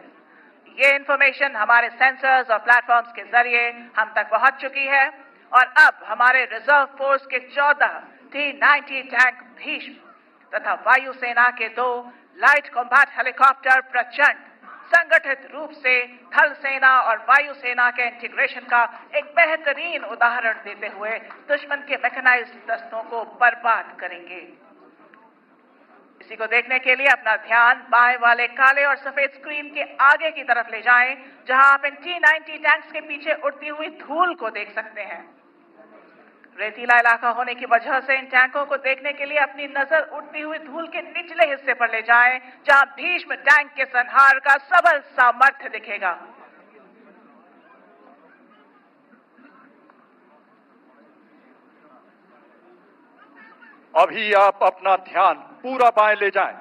ये इंफॉर्मेशन हमारे सेंसर्स और प्लेटफॉर्म्स के जरिए हम तक पहुंच चुकी है और अब हमारे रिजर्व फोर्स के 14 T-90 टैंक भीष्म तथा वायुसेना के 2 लाइट कॉम्बैट हेलीकॉप्टर प्रचंड संगठित रूप से थल सेना और वायु सेना के इंटीग्रेशन का एक बेहतरीन उदाहरण देते हुए दुश्मन के मैकेनाइज्ड दस्तों को बर्बाद करेंगे। इसी को देखने के लिए अपना ध्यान बाएं वाले काले और सफेद स्क्रीन के आगे की तरफ ले जाएं, जहां आप इन T-90 टैंक्स के पीछे उड़ती हुई धूल को देख सकते हैं। रेतीला इलाका होने की वजह से इन टैंकों को देखने के लिए अपनी नजर उड़ती हुई धूल के निचले हिस्से पर ले जाएं, जहां भीष्म टैंक के संहार का सबल सामर्थ्य दिखेगा। अभी आप अपना ध्यान पूरा बाएं ले जाएं,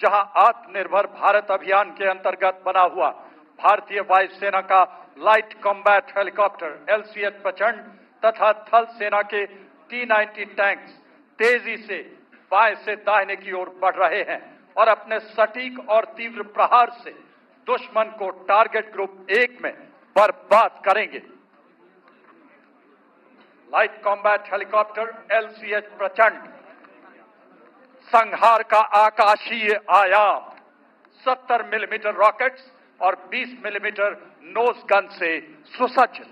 जहां आत्मनिर्भर भारत अभियान के अंतर्गत बना हुआ भारतीय वायुसेना का लाइट कॉम्बैट हेलीकॉप्टर LCH प्रचंड तथा थल सेना के T-90 टैंक्स तेजी से बाएं से दाहिने की ओर बढ़ रहे हैं और अपने सटीक और तीव्र प्रहार से दुश्मन को टारगेट ग्रुप 1 में बर्बाद करेंगे। लाइट कॉम्बैट हेलीकॉप्टर LCH प्रचंड संहार का आकाशीय आयाम 70 मिलीमीटर रॉकेट्स और 20 मिलीमीटर नोज गन से सुसज्जित।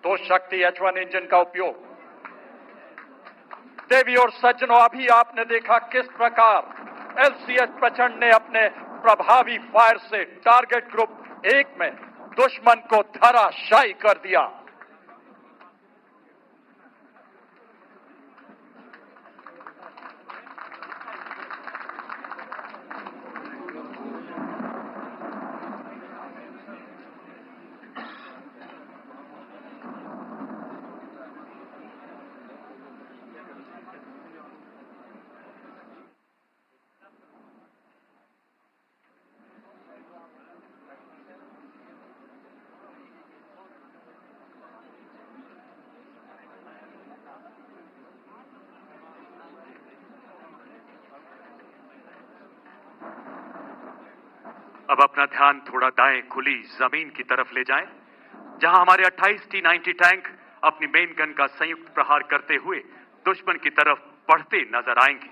तो शक्ति H1 इंजन का उपयोग। देवी और सज्जनों, अभी आपने देखा किस प्रकार LCH प्रचंड ने अपने प्रभावी फायर से टारगेट ग्रुप 1 में दुश्मन को धराशायी कर दिया। अब अपना ध्यान थोड़ा दाएं खुली जमीन की तरफ ले जाएं, जहां हमारे 28 T-90 टैंक अपनी मेन गन का संयुक्त प्रहार करते हुए दुश्मन की तरफ बढ़ते नजर आएंगे।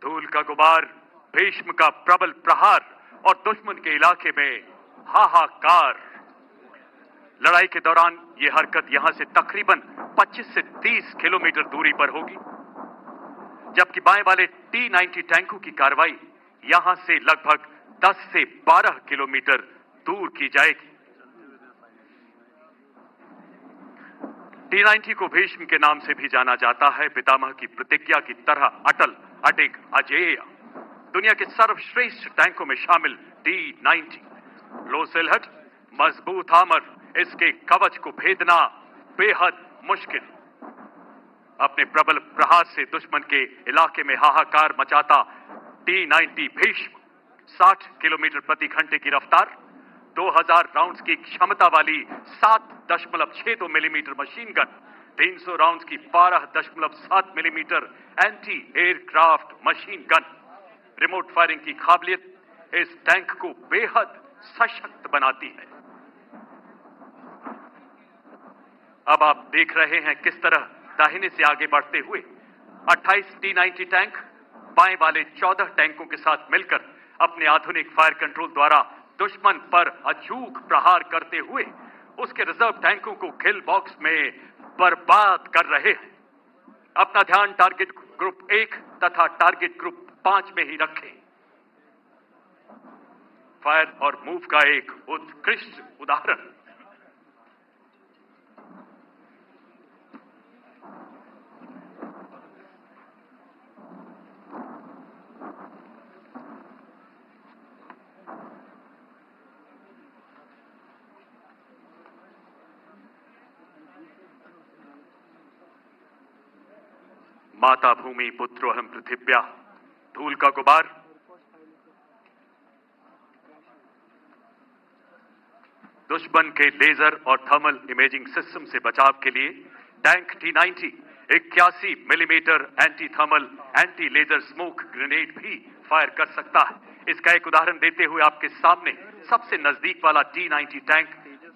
धूल का गुबार, भीष्म का प्रबल प्रहार और दुश्मन के इलाके में हाहाकार। लड़ाई के दौरान यह हरकत यहां से तकरीबन 25 से 30 किलोमीटर दूरी पर होगी, जबकि बाएं वाले T-90 टैंकों की कार्रवाई यहां से लगभग 10 से 12 किलोमीटर दूर की जाएगी। T-90 को भीष्म के नाम से भी जाना जाता है, पितामह की प्रतिज्ञा की तरह अटल, अडिग, अजेय। दुनिया के सर्वश्रेष्ठ टैंकों में शामिल T-90 लो सिलहट, मजबूत आर्मर, इसके कवच को भेदना बेहद मुश्किल। अपने प्रबल प्रहार से दुश्मन के इलाके में हाहाकार मचाता T-90 भीष्म 60 किलोमीटर प्रति घंटे की रफ्तार, 2000 राउंड्स की क्षमता वाली 7.62 मिलीमीटर मशीन गन, 300 राउंड्स की 12.7 millimetre anti aircraft machine gun. Remote firing की काबिलियत इस टैंक को बेहद सशक्त बनाती है। अब आप देख रहे हैं किस तरह दाहिने से आगे बढ़ते हुए 28 T-90 टैंक बाएं वाले 14 टैंकों के साथ मिलकर अपने आधुनिक फायर कंट्रोल द्वारा दुश्मन पर अचूक प्रहार करते हुए उसके रिजर्व टैंकों को किल बॉक्स में बर्बाद कर रहे हैं। अपना ध्यान टारगेट ग्रुप 1 तथा टारगेट ग्रुप 5 में ही रखें। फायर और मूव का एक उत्कृष्ट उदाहरण। माता भूमि पुत्रोहम पृथिव्या, धूल का गुबार। दुश्मन के लेजर और थर्मल इमेजिंग सिस्टम से बचाव के लिए tank T-90 81 millimetre anti thermal anti laser smoke grenade भी फायर कर सकता है। इसका एक उदाहरण देते हुए आपके सामने सबसे नजदीक वाला T-90 tank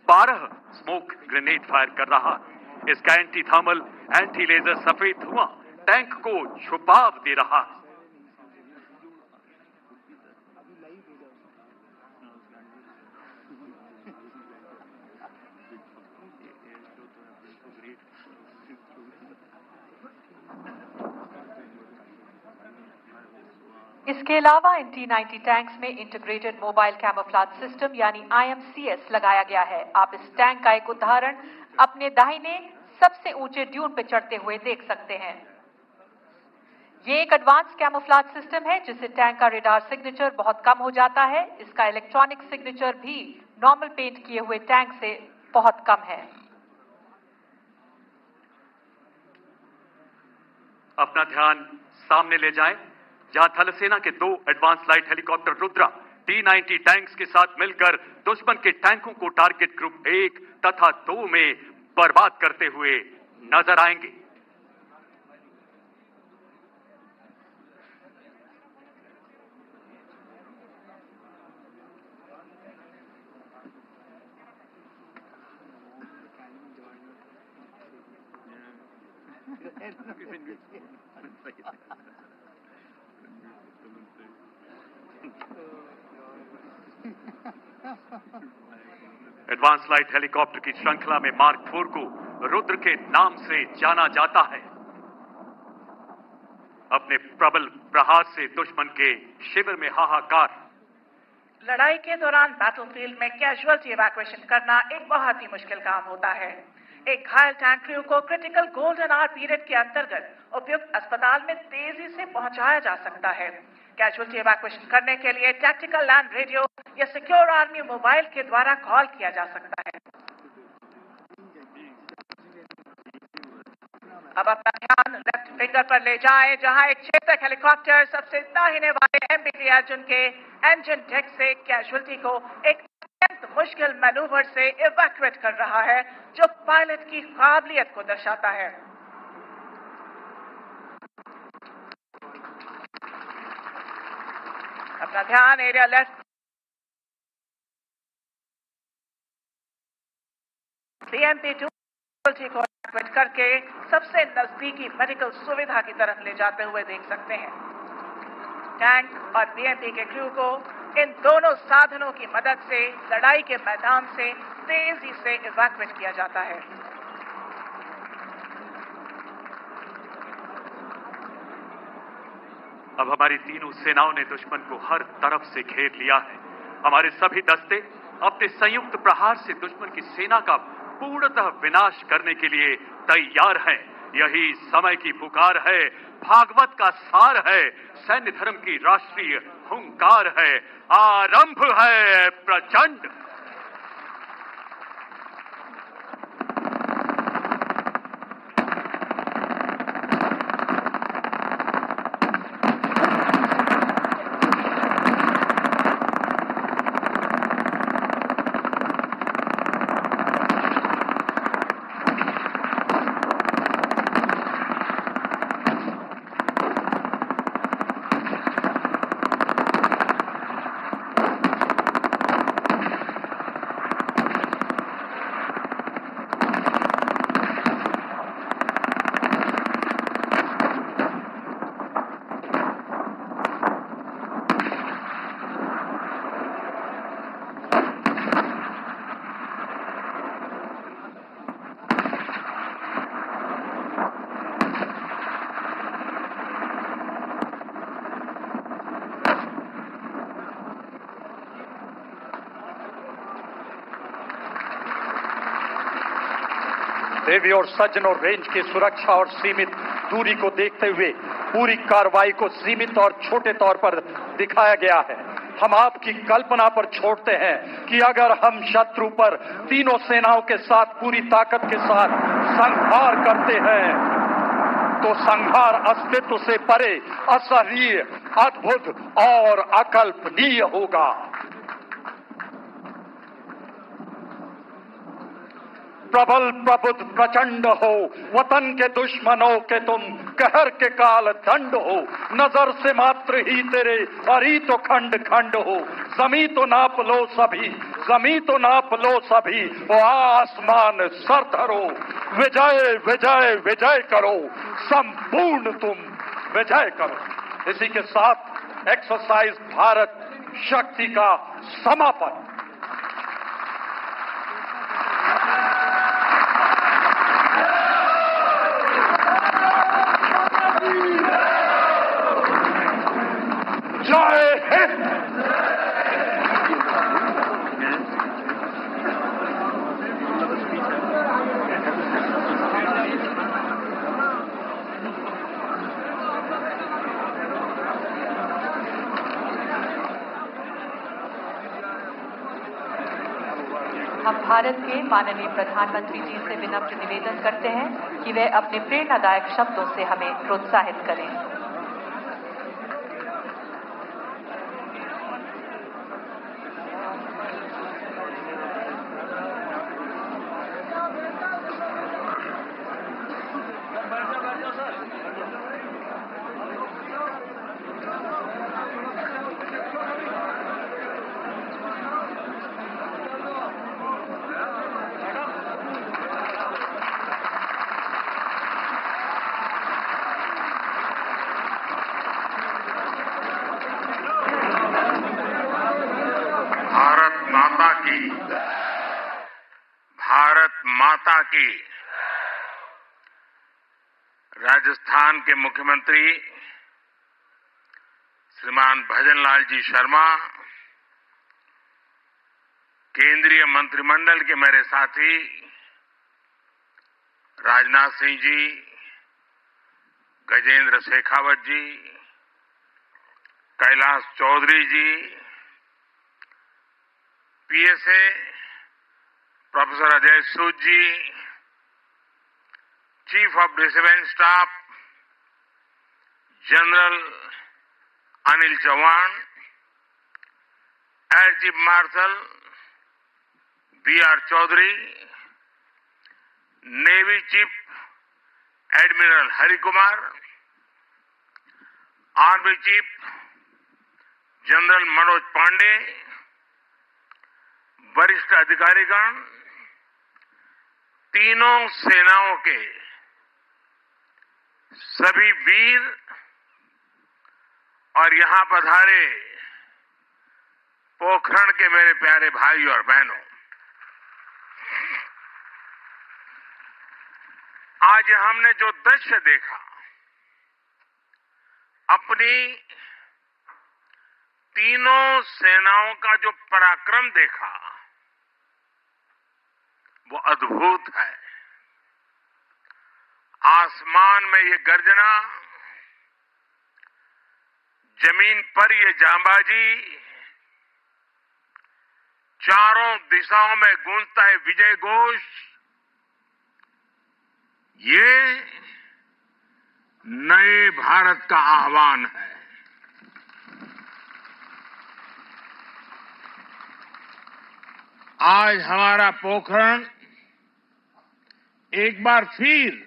12 smoke grenade fire कर रहा है। इसका एंटी थर्मल एंटी लेजर सफेद धुआं टैंक को झुकाव दे रहा है। इसके अलावा इन T-90 टैंक्स में इंटीग्रेटेड मोबाइल कैमोफ्लेज सिस्टम यानी IMCS लगाया गया है। आप इस टैंक का एक उदाहरण अपने दाहिने सबसे ऊंचे ड्यून पर चढ़ते हुए देख सकते हैं। ये एक एडवांस कैमोफ्लेज सिस्टम है जिससे टैंक का रेडार सिग्नेचर बहुत कम हो जाता है। इसका इलेक्ट्रॉनिक सिग्नेचर भी नॉर्मल पेंट किए हुए टैंक से बहुत कम है। अपना ध्यान सामने ले जाएं, जहां थल सेना के 2 advance light helicopter Rudra T-90 tanks के साथ मिलकर दुश्मन के टैंकों को टारगेट ग्रुप 1 तथा 2 में बर्बाद करते हुए नजर आएंगे। एडवांस लाइट हेलीकॉप्टर की श्रृंखला में मार्क 4 को रुद्र के नाम से जाना जाता है। अपने प्रबल प्रहार से दुश्मन के शिविर में हाहाकार। लड़ाई के दौरान बैटलफील्ड में कैजुअल्टी इवैक्यूएशन करना एक बहुत ही मुश्किल काम होता है। एक घायल टैंक क्रू को क्रिटिकल गोल्डन आवर पीरियड के अंतर्गत उपयुक्त अस्पताल में तेजी से पहुंचाया जा सकता है। कैजुअल्टी इवैक्यूएशन करने के लिए टैक्टिकल लैंड रेडियो या सिक्योर आर्मी मोबाइल के द्वारा कॉल किया जा सकता है। अब अपना ध्यान लेफ्ट फिंगर पर ले जाएं, जहां एक चेतक हेलीकॉप्टर सबसे दाहिने वाले MBT अर्जुन के इंजन डेक से कैजुअल्टी को एक अत्यंत मुश्किल मैनूवर से इवैक्यूएट कर रहा है, जो पायलट की काबिलियत को दर्शाता है। अपना ध्यान एरिया लेफ्ट BMP-2 को इवैक्यूएट करके सबसे नजदीकी मेडिकल सुविधा की तरफ ले जाते हुए देख सकते हैं। टैंक और BMP के क्रू को इन दोनों साधनों की मदद से लड़ाई के मैदान से तेजी से इवैक्यूएट किया जाता है। अब हमारी तीनों सेनाओं ने दुश्मन को हर तरफ से घेर लिया है। हमारे सभी दस्ते अपने संयुक्त प्रहार से दुश्मन की सेना का पूर्णतः विनाश करने के लिए तैयार हैं। यही समय की पुकार है, भागवत का सार है, सैन्य धर्म की राष्ट्रीय हुंकार है। आरंभ है प्रचंड। देवी और सज्जनों, रेंज की सुरक्षा और सीमित दूरी को देखते हुए पूरी कार्रवाई को सीमित और छोटे तौर पर दिखाया गया है। हम आपकी कल्पना पर छोड़ते हैं कि अगर हम शत्रु पर तीनों सेनाओं के साथ पूरी ताकत के साथ संहार करते हैं तो संहार अस्तित्व से परे, असहनीय, अद्भुत और अकल्पनीय होगा। प्रबल प्रबुद्ध प्रचंड हो, वतन के दुश्मनों के तुम कहर के काल दंड हो। नजर से मात्र ही तेरे अरी तो खंड खंड हो, जमी तो नाप लो सभी, जमी तो नाप लो सभी, वो आसमान सर धरो, विजय विजय विजय करो, संपूर्ण तुम विजय करो। इसी के साथ एक्सरसाइज भारत शक्ति का समापन। जय हिंद। हम भारत के माननीय प्रधानमंत्री जी से विनम्र निवेदन करते हैं कि वे अपने प्रेरणादायक शब्दों से हमें प्रोत्साहित करें। भारत माता की। राजस्थान के मुख्यमंत्री श्रीमान भजनलाल जी शर्मा, केंद्रीय मंत्रिमंडल के मेरे साथी Rajnath Singh ji, Gajendra Shekhawat ji, Kailash Choudhary ji, PSA professor Ajay Sood ji, chief of defence staff general Anil Chauhan, air chief marshal BR Chaudhari, navy chief admiral Hari Kumar, army chief general Manoj Pande, वरिष्ठ अधिकारीगण, तीनों सेनाओं के सभी वीर और यहां पधारे पोखरण के मेरे प्यारे भाई और बहनों, आज हमने जो दृश्य देखा, अपनी तीनों सेनाओं का जो पराक्रम देखा, वो अद्भुत है। आसमान में ये गर्जना, जमीन पर ये जांबाजी, चारों दिशाओं में गूंजता है विजय घोष, ये नए भारत का आह्वान है। आज हमारा पोखरण एक बार फिर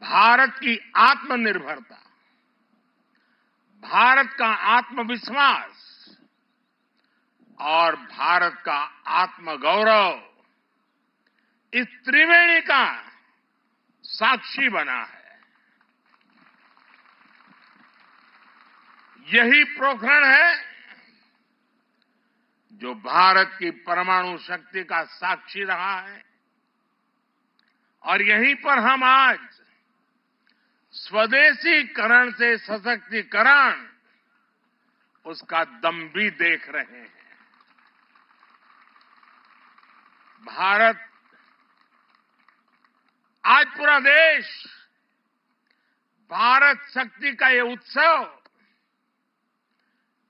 भारत की आत्मनिर्भरता, भारत का आत्मविश्वास और भारत का आत्मगौरव, इस त्रिवेणी का साक्षी बना है। यही पोखरण है जो भारत की परमाणु शक्ति का साक्षी रहा है, और यहीं पर हम आज स्वदेशीकरण से सशक्तिकरण, उसका दम भी देख रहे हैं। भारत, आज पूरा देश भारत शक्ति का ये उत्सव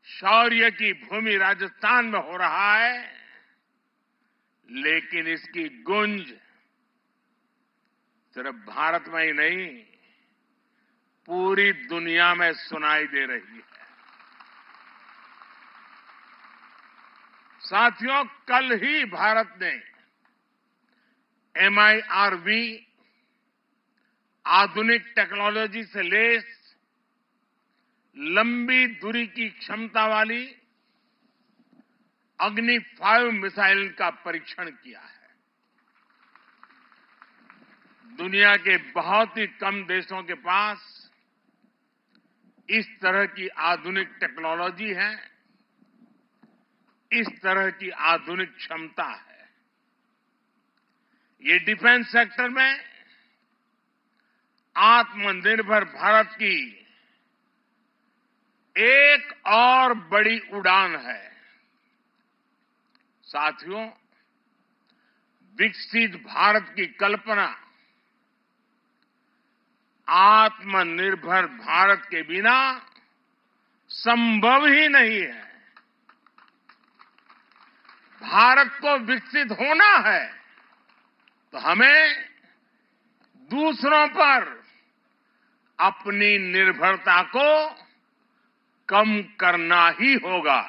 शौर्य की भूमि राजस्थान में हो रहा है, लेकिन इसकी गूंज सिर्फ भारत में ही नहीं, पूरी दुनिया में सुनाई दे रही है। साथियों, कल ही भारत ने MIRV आधुनिक टेक्नोलॉजी से लैस लंबी दूरी की क्षमता वाली अग्नि 5 मिसाइल का परीक्षण किया है। दुनिया के बहुत ही कम देशों के पास इस तरह की आधुनिक टेक्नोलॉजी है, इस तरह की आधुनिक क्षमता है। ये डिफेंस सेक्टर में आत्मनिर्भर भारत की एक और बड़ी उड़ान है। साथियों, विकसित भारत की कल्पना आत्मनिर्भर भारत के बिना संभव ही नहीं है। भारत को विकसित होना है तो हमें दूसरों पर अपनी निर्भरता को कम करना ही होगा।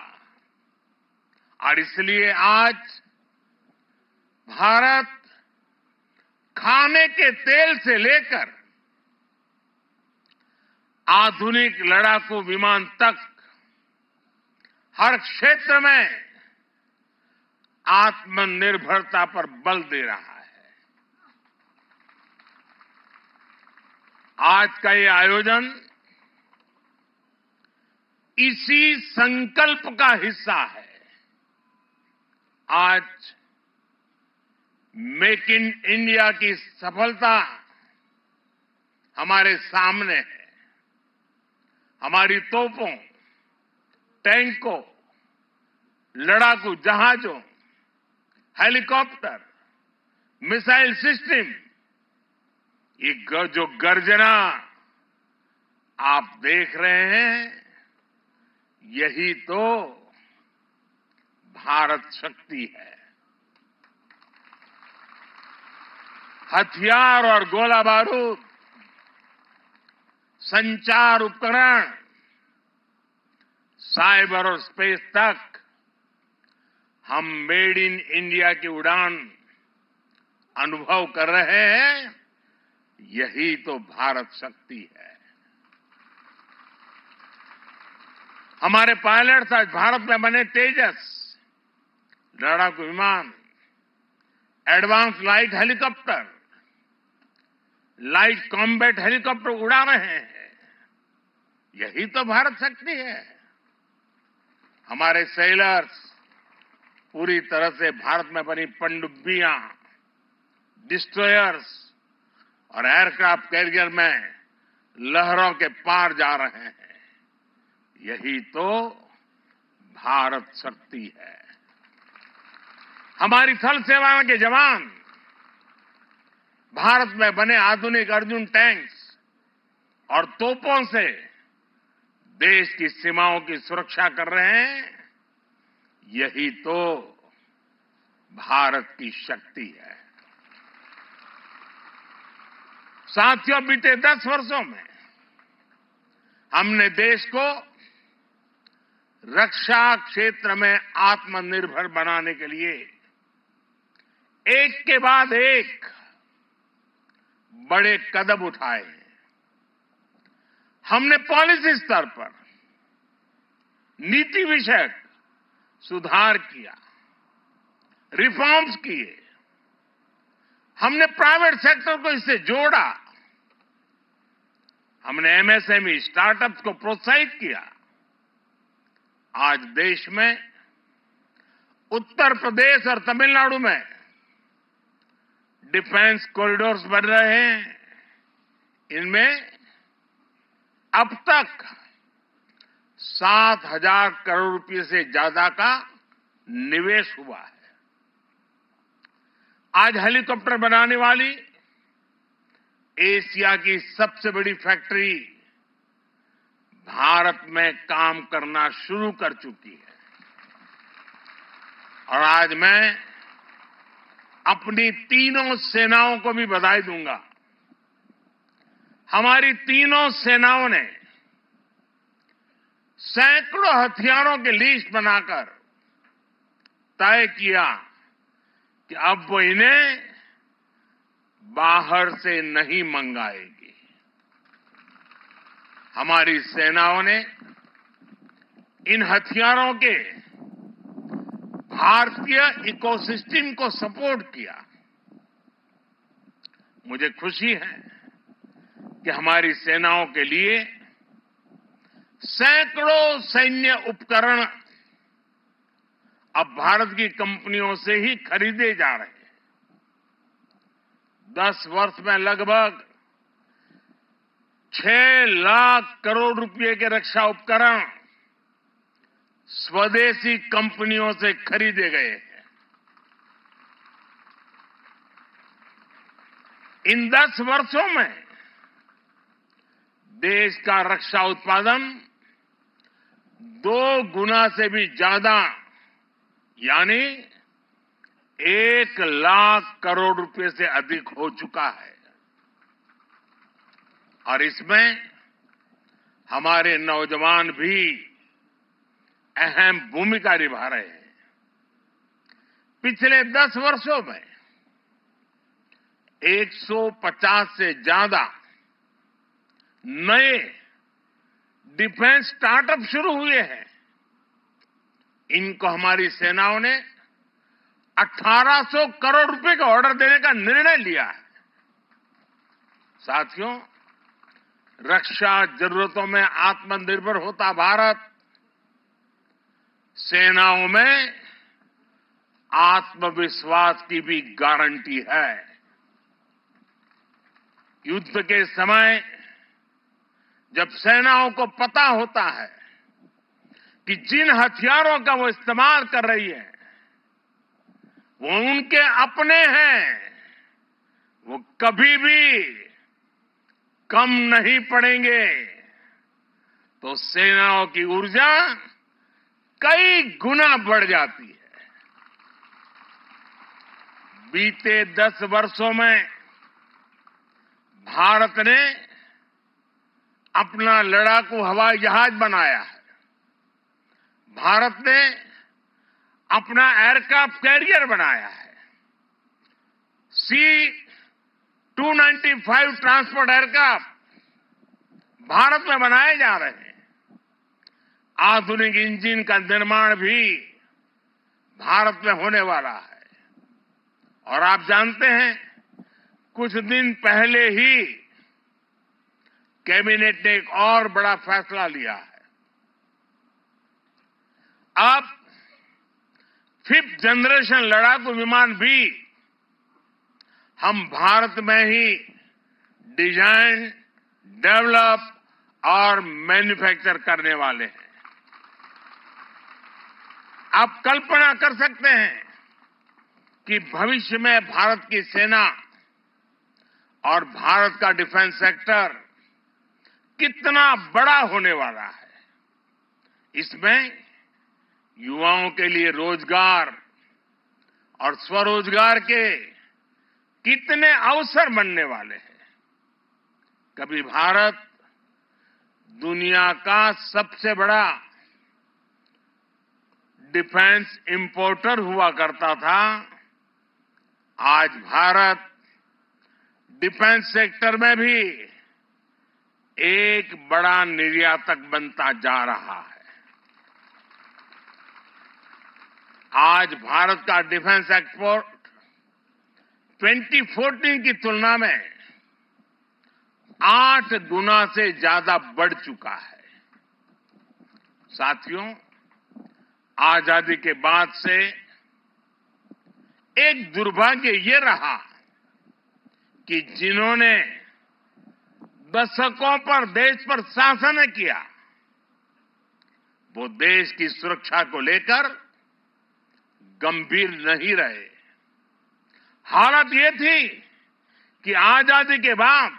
और इसलिए आज भारत खाने के तेल से लेकर आधुनिक लड़ाकू विमान तक हर क्षेत्र में आत्मनिर्भरता पर बल दे रहा है। आज का ये आयोजन इसी संकल्प का हिस्सा है। आज मेक इन इंडिया की सफलता हमारे सामने है। हमारी तोपों, टैंकों, लड़ाकू जहाजों, हेलीकॉप्टर, मिसाइल सिस्टम, ये जो गर्जना आप देख रहे हैं, यही तो भारत शक्ति है। हथियार और गोला बारूद, संचार उपकरण, साइबर और स्पेस तक हम मेड इन इंडिया की उड़ान अनुभव कर रहे हैं। यही तो भारत शक्ति है। हमारे पायलट्स आज भारत में बने तेजस लड़ाकू विमान, advance light helicopter, light combat helicopter उड़ा रहे हैं। यही तो भारत शक्ति है। हमारे सेलर्स पूरी तरह से भारत में बनी पनडुब्बियां, डिस्ट्रॉयर्स और एयरक्राफ्ट कैरियर में लहरों के पार जा रहे हैं। यही तो भारत शक्ति है। हमारी थल सेना के जवान भारत में बने आधुनिक अर्जुन टैंक्स और तोपों से देश की सीमाओं की सुरक्षा कर रहे हैं। यही तो भारत की शक्ति है। साथियों, बीते 10 वर्षों में हमने देश को रक्षा क्षेत्र में आत्मनिर्भर बनाने के लिए एक के बाद एक बड़े कदम उठाए हैं। हमने पॉलिसी स्तर पर नीति विषयक सुधार किया, रिफॉर्म्स किए। हमने प्राइवेट सेक्टर को इससे जोड़ा। हमने एमएसएमई स्टार्टअप्स को प्रोत्साहित किया। आज देश में उत्तर प्रदेश और तमिलनाडु में डिफेंस कॉरिडोर्स बन रहे हैं। इनमें अब तक 7,000 करोड़ रुपए से ज्यादा का निवेश हुआ है। आज हेलीकॉप्टर बनाने वाली एशिया की सबसे बड़ी फैक्ट्री भारत में काम करना शुरू कर चुकी है। और आज मैं अपनी तीनों सेनाओं को भी बधाई दूंगा। हमारी तीनों सेनाओं ने सैकड़ों हथियारों की लिस्ट बनाकर तय किया कि अब वो इन्हें बाहर से नहीं मंगाएगी। हमारी सेनाओं ने इन हथियारों के भारतीय इकोसिस्टम को सपोर्ट किया। मुझे खुशी है कि हमारी सेनाओं के लिए सैकड़ों सैन्य उपकरण अब भारत की कंपनियों से ही खरीदे जा रहे हैं। 10 वर्ष में लगभग 6 लाख करोड़ रुपए के रक्षा उपकरण स्वदेशी कंपनियों से खरीदे गए हैं। इन 10 वर्षों में देश का रक्षा उत्पादन 2 गुना से भी ज्यादा यानी 1 लाख करोड़ रुपए से अधिक हो चुका है और इसमें हमारे नौजवान भी अहम भूमिका निभा रहे हैं। पिछले 10 वर्षों में 150 से ज्यादा नए डिफेंस स्टार्टअप शुरू हुए हैं। इनको हमारी सेनाओं ने 1800 करोड़ रुपए का ऑर्डर देने का निर्णय लिया है। साथियों, रक्षा जरूरतों में आत्मनिर्भर होता भारत सेनाओं में आत्मविश्वास की भी गारंटी है। युद्ध के समय जब सेनाओं को पता होता है कि जिन हथियारों का वो इस्तेमाल कर रही है वो उनके अपने हैं, वो कभी भी कम नहीं पड़ेंगे, तो सेनाओं की ऊर्जा कई गुना बढ़ जाती है। बीते 10 वर्षों में भारत ने अपना लड़ाकू हवाई जहाज बनाया है। भारत ने अपना एयरक्राफ्ट कैरियर बनाया है। C-295 ट्रांसपोर्ट एयरक्राफ्ट भारत में बनाए जा रहे हैं। आधुनिक इंजन का निर्माण भी भारत में होने वाला है। और आप जानते हैं, कुछ दिन पहले ही कैबिनेट ने एक और बड़ा फैसला लिया है। अब 5th जनरेशन लड़ाकू विमान भी हम भारत में ही डिजाइन, डेवलप और मैन्युफैक्चर करने वाले हैं। आप कल्पना कर सकते हैं कि भविष्य में भारत की सेना और भारत का डिफेंस सेक्टर कितना बड़ा होने वाला है। इसमें युवाओं के लिए रोजगार और स्वरोजगार के कितने अवसर बनने वाले हैं। कभी भारत दुनिया का सबसे बड़ा डिफेंस इंपोर्टर हुआ करता था। आज भारत डिफेंस सेक्टर में भी एक बड़ा निर्यातक बनता जा रहा है। आज भारत का डिफेंस एक्सपोर्ट 2014 की तुलना में 8 गुना से ज्यादा बढ़ चुका है। साथियों, आजादी के बाद से एक दुर्भाग्य ये रहा कि जिन्होंने दशकों पर देश पर शासन किया वो देश की सुरक्षा को लेकर गंभीर नहीं रहे। हालत ये थी कि आजादी के बाद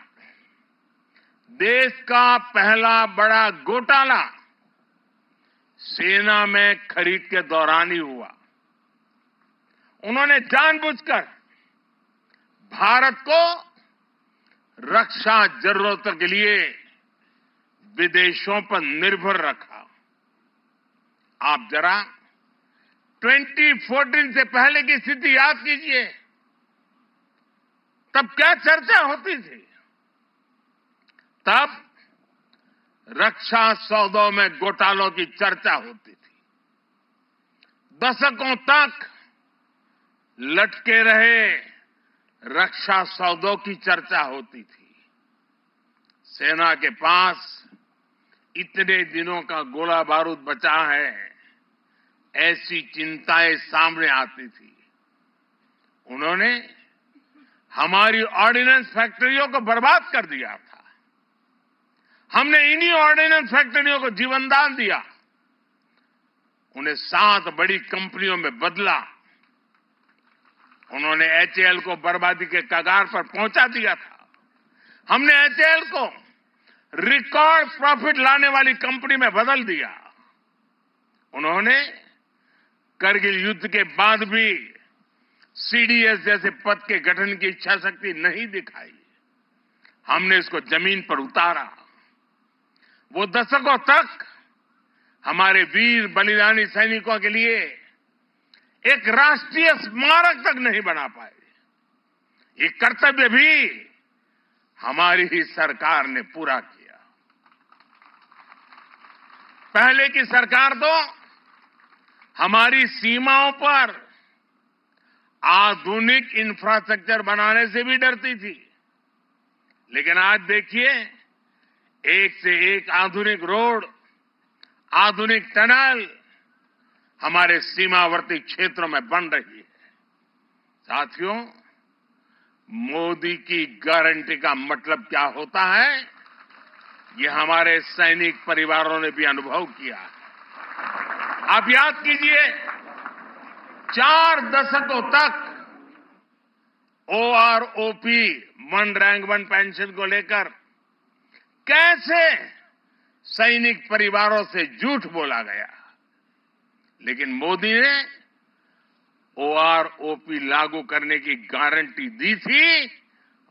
देश का पहला बड़ा घोटाला सेना में खरीद के दौरान ही हुआ। उन्होंने जानबूझकर भारत को रक्षा जरूरतों के लिए विदेशों पर निर्भर रखा। आप जरा 2014 से पहले की स्थिति याद कीजिए। तब क्या चर्चा होती थी? तब रक्षा सौदों में घोटालों की चर्चा होती थी। दशकों तक लटके रहे रक्षा सौदों की चर्चा होती थी। सेना के पास इतने दिनों का गोला बारूद बचा है, ऐसी चिंताएं सामने आती थी। उन्होंने हमारी ऑर्डिनेंस फैक्ट्रियों को बर्बाद कर दिया था। हमने इन्हीं ऑर्डिनेंस फैक्ट्रियों को जीवनदान दिया, उन्हें 7 बड़ी कंपनियों में बदला। उन्होंने एचएएल को बर्बादी के कगार पर पहुंचा दिया था। हमने एचएएल को रिकॉर्ड प्रॉफिट लाने वाली कंपनी में बदल दिया। उन्होंने करगिल युद्ध के बाद भी सीडीएस जैसे पद के गठन की इच्छा शक्ति नहीं दिखाई। हमने इसको जमीन पर उतारा। वो दशकों तक हमारे वीर बलिदानी सैनिकों के लिए एक राष्ट्रीय स्मारक तक नहीं बना पाए। ये कर्तव्य भी हमारी ही सरकार ने पूरा किया। पहले की सरकार तो हमारी सीमाओं पर आधुनिक इंफ्रास्ट्रक्चर बनाने से भी डरती थी। लेकिन आज देखिए, एक से एक आधुनिक रोड, आधुनिक टनल हमारे सीमावर्ती क्षेत्रों में बन रही है। साथियों, मोदी की गारंटी का मतलब क्या होता है, ये हमारे सैनिक परिवारों ने भी अनुभव किया है। आप याद कीजिए, 4 दशकों तक OROP, one rank one pension को लेकर कैसे सैनिक परिवारों से झूठ बोला गया। लेकिन मोदी ने OROP लागू करने की गारंटी दी थी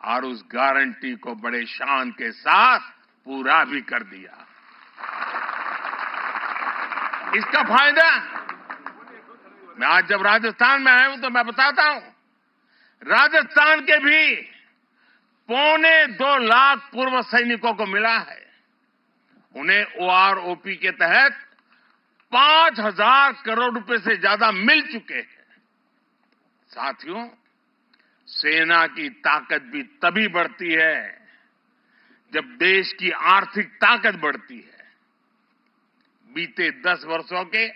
और उस गारंटी को बड़े शान के साथ पूरा भी कर दिया। इसका फायदा मैं आज जब राजस्थान में आया हूं तो मैं बताता हूं, राजस्थान के भी 2.25 लाख पूर्व सैनिकों को मिला है। उन्हें OROP के तहत 5,000 करोड़ रुपए से ज्यादा मिल चुके हैं। साथियों, सेना की ताकत भी तभी बढ़ती है जब देश की आर्थिक ताकत बढ़ती है। बीते 10 वर्षों के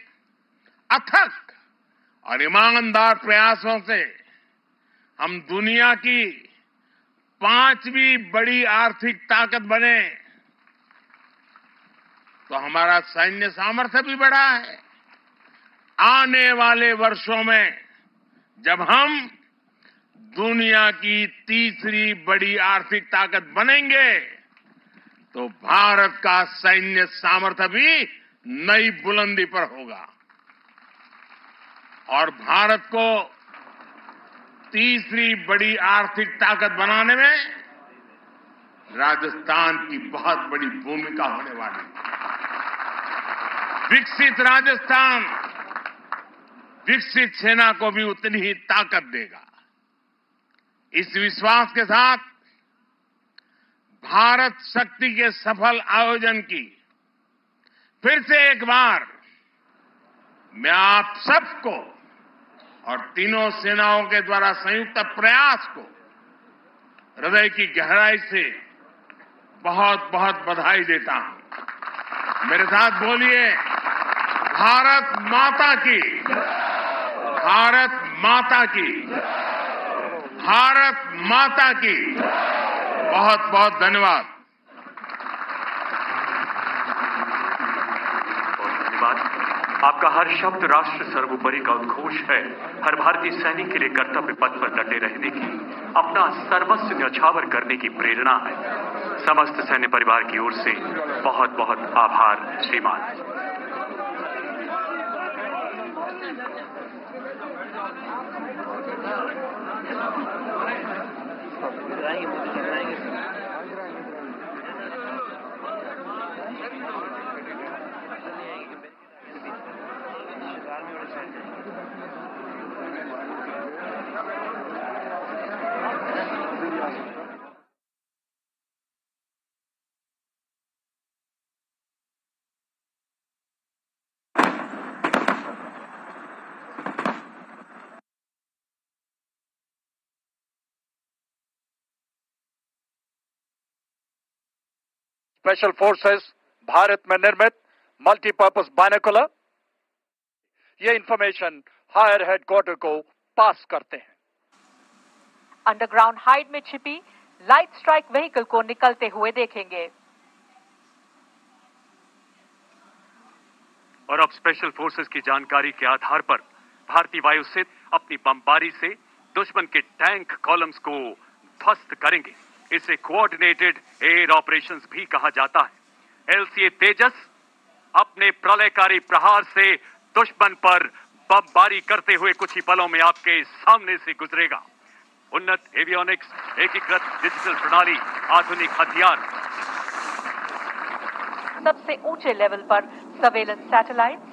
अथक और ईमानदार प्रयासों से हम दुनिया की 5वीं बड़ी आर्थिक ताकत बने, तो हमारा सैन्य सामर्थ्य भी बढ़ा है। आने वाले वर्षों में जब हम दुनिया की 3री बड़ी आर्थिक ताकत बनेंगे, तो भारत का सैन्य सामर्थ्य भी नई बुलंदी पर होगा और भारत को 3री बड़ी आर्थिक ताकत बनाने में राजस्थान की बहुत बड़ी भूमिका होने वाली है। विकसित राजस्थान विकसित सेना को भी उतनी ही ताकत देगा। इस विश्वास के साथ भारत शक्ति के सफल आयोजन की फिर से एक बार मैं आप सबको और तीनों सेनाओं के द्वारा संयुक्त प्रयास को हृदय की गहराई से बहुत बहुत बधाई देता हूं। मेरे साथ बोलिए, भारत माता की, भारत माता की, भारत माता की। बहुत बहुत धन्यवाद। आपका हर शब्द राष्ट्र सर्वोपरि का उद्घोष है। हर भारतीय सैनिक के लिए कर्तव्य पथ पर डटे रहने की, अपना सर्वस्व न्यौछावर करने की प्रेरणा है। समस्त सैन्य परिवार की ओर से बहुत बहुत आभार श्रीमान। स्पेशल फोर्सेस भारत में निर्मित मल्टीपर्पज बायनोकुलर ये इंफॉर्मेशन हायर हेडक्वार्टर को पास करते हैं। अंडरग्राउंड हाइड में छिपी लाइट स्ट्राइक व्हीकल को निकलते हुए देखेंगे। और अब स्पेशल फोर्सेस की जानकारी के आधार पर भारतीय वायुसेना अपनी बमबारी से दुश्मन के टैंक कॉलम्स को ध्वस्त करेंगे। इसे कोऑर्डिनेटेड एयर ऑपरेशंस भी कहा जाता है। एलसीए तेजस अपने प्रलयकारी प्रहार से दुश्मन पर बमबारी करते हुए कुछ ही पलों में आपके सामने से गुजरेगा। उन्नत एवियोनिक्स, एकीकृत डिजिटल प्रणाली, आधुनिक हथियार, सबसे ऊंचे लेवल पर सर्वेलेंस सैटेलाइट्स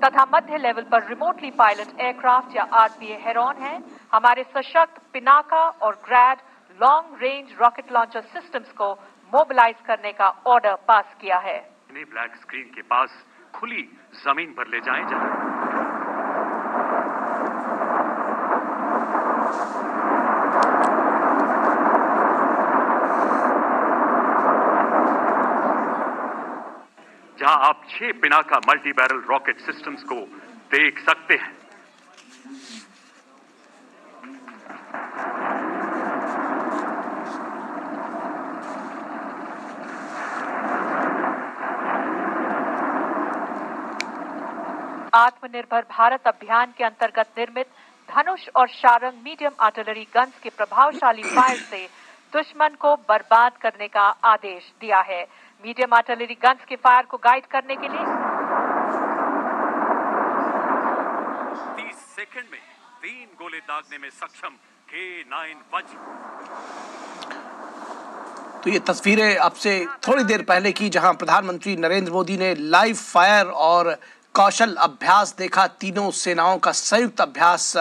तथा मध्य लेवल पर रिमोटली पायलट एयरक्राफ्ट या आरपीए हेरॉन है। हमारे सशक्त पिनाका और Grad long range rocket launcher systems को मोबिलाइज करने का ऑर्डर पास किया है। इन्हें ब्लैक स्क्रीन के पास खुली जमीन पर ले जाएं जहां आप 6 Pinaka multi barrel rocket systems को देख सकते हैं। आत्मनिर्भर भारत अभियान के अंतर्गत निर्मित धनुष और शारंग मीडियम आर्टिलरी गन्स के प्रभावशाली फायर से दुश्मन को बर्बाद करने का आदेश दिया है। मीडियम आर्टिलरी गन्स के फायर को गाइड करने के लिए 30 सेकंड में 3 गोले दागने में सक्षम K9 वज्र। तो ये तस्वीरें आपसे थोड़ी देर पहले की जहां प्रधानमंत्री नरेंद्र मोदी ने लाइव फायर और कौशल अभ्यास देखा। तीनों सेनाओं का संयुक्त अभ्यास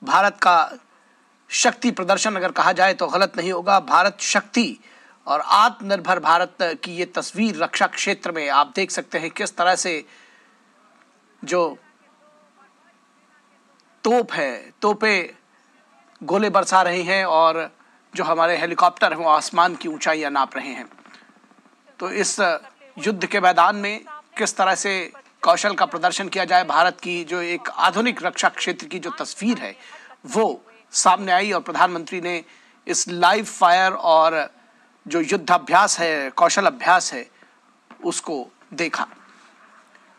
भारत का शक्ति प्रदर्शन अगर कहा जाए तो गलत नहीं होगा। भारत शक्ति और आत्मनिर्भर भारत की ये तस्वीर रक्षा क्षेत्र में आप देख सकते हैं किस तरह से जो तोपें गोले बरसा रही हैं और जो हमारे हेलीकॉप्टर हैं वो आसमान की ऊंचाइयां नाप रहे हैं। तो इस युद्ध के मैदान में किस तरह से कौशल का प्रदर्शन किया जाए, भारत की जो एक आधुनिक रक्षा क्षेत्र की जो तस्वीर है वो सामने आई और प्रधानमंत्री ने इस लाइव फायर और जो युद्धाभ्यास है, कौशल अभ्यास है, उसको देखा।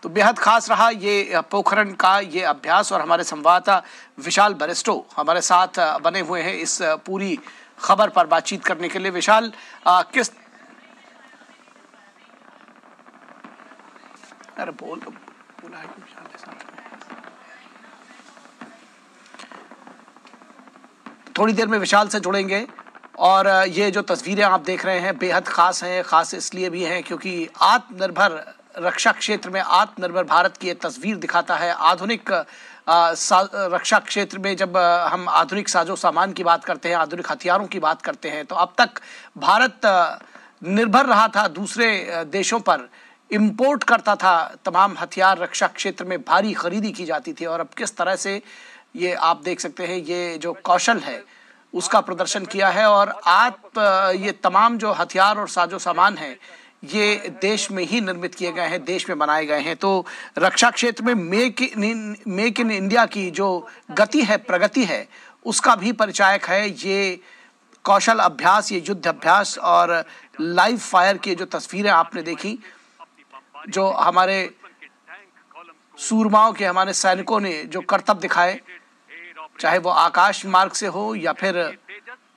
तो बेहद खास रहा ये पोखरण का ये अभ्यास और हमारे संवाददाता विशाल बरिस्टो हमारे साथ बने हुए हैं इस पूरी खबर पर बातचीत करने के लिए। विशाल, किस अरे बोला है विशाल के साथ थोड़ी देर में विशाल से जुड़ेंगे। और ये जो तस्वीरें आप देख रहे हैं बेहद खास हैं। खास इसलिए भी हैं क्योंकि आत्मनिर्भर रक्षा क्षेत्र में आत्मनिर्भर भारत की ये तस्वीर दिखाता है। आधुनिक रक्षा क्षेत्र में जब हम आधुनिक साजो सामान की बात करते हैं, आधुनिक हथियारों की बात करते हैं, तो अब तक भारत निर्भर रहा था दूसरे देशों पर, इंपोर्ट करता था तमाम हथियार। रक्षा क्षेत्र में भारी खरीदी की जाती थी और अब किस तरह से ये आप देख सकते हैं ये जो कौशल है उसका प्रदर्शन किया है। और ये तमाम जो हथियार और साजो सामान है ये देश में ही निर्मित किए गए हैं, देश में बनाए गए हैं। तो रक्षा क्षेत्र में मेक इन इंडिया की जो गति है, प्रगति है, उसका भी परिचायक है ये कौशल अभ्यास, ये युद्ध अभ्यास और लाइव फायर की जो तस्वीरें आपने देखी, जो हमारे सूरमाओं के, हमारे सैनिकों ने जो करतब दिखाए, चाहे वो आकाश मार्ग से हो या फिर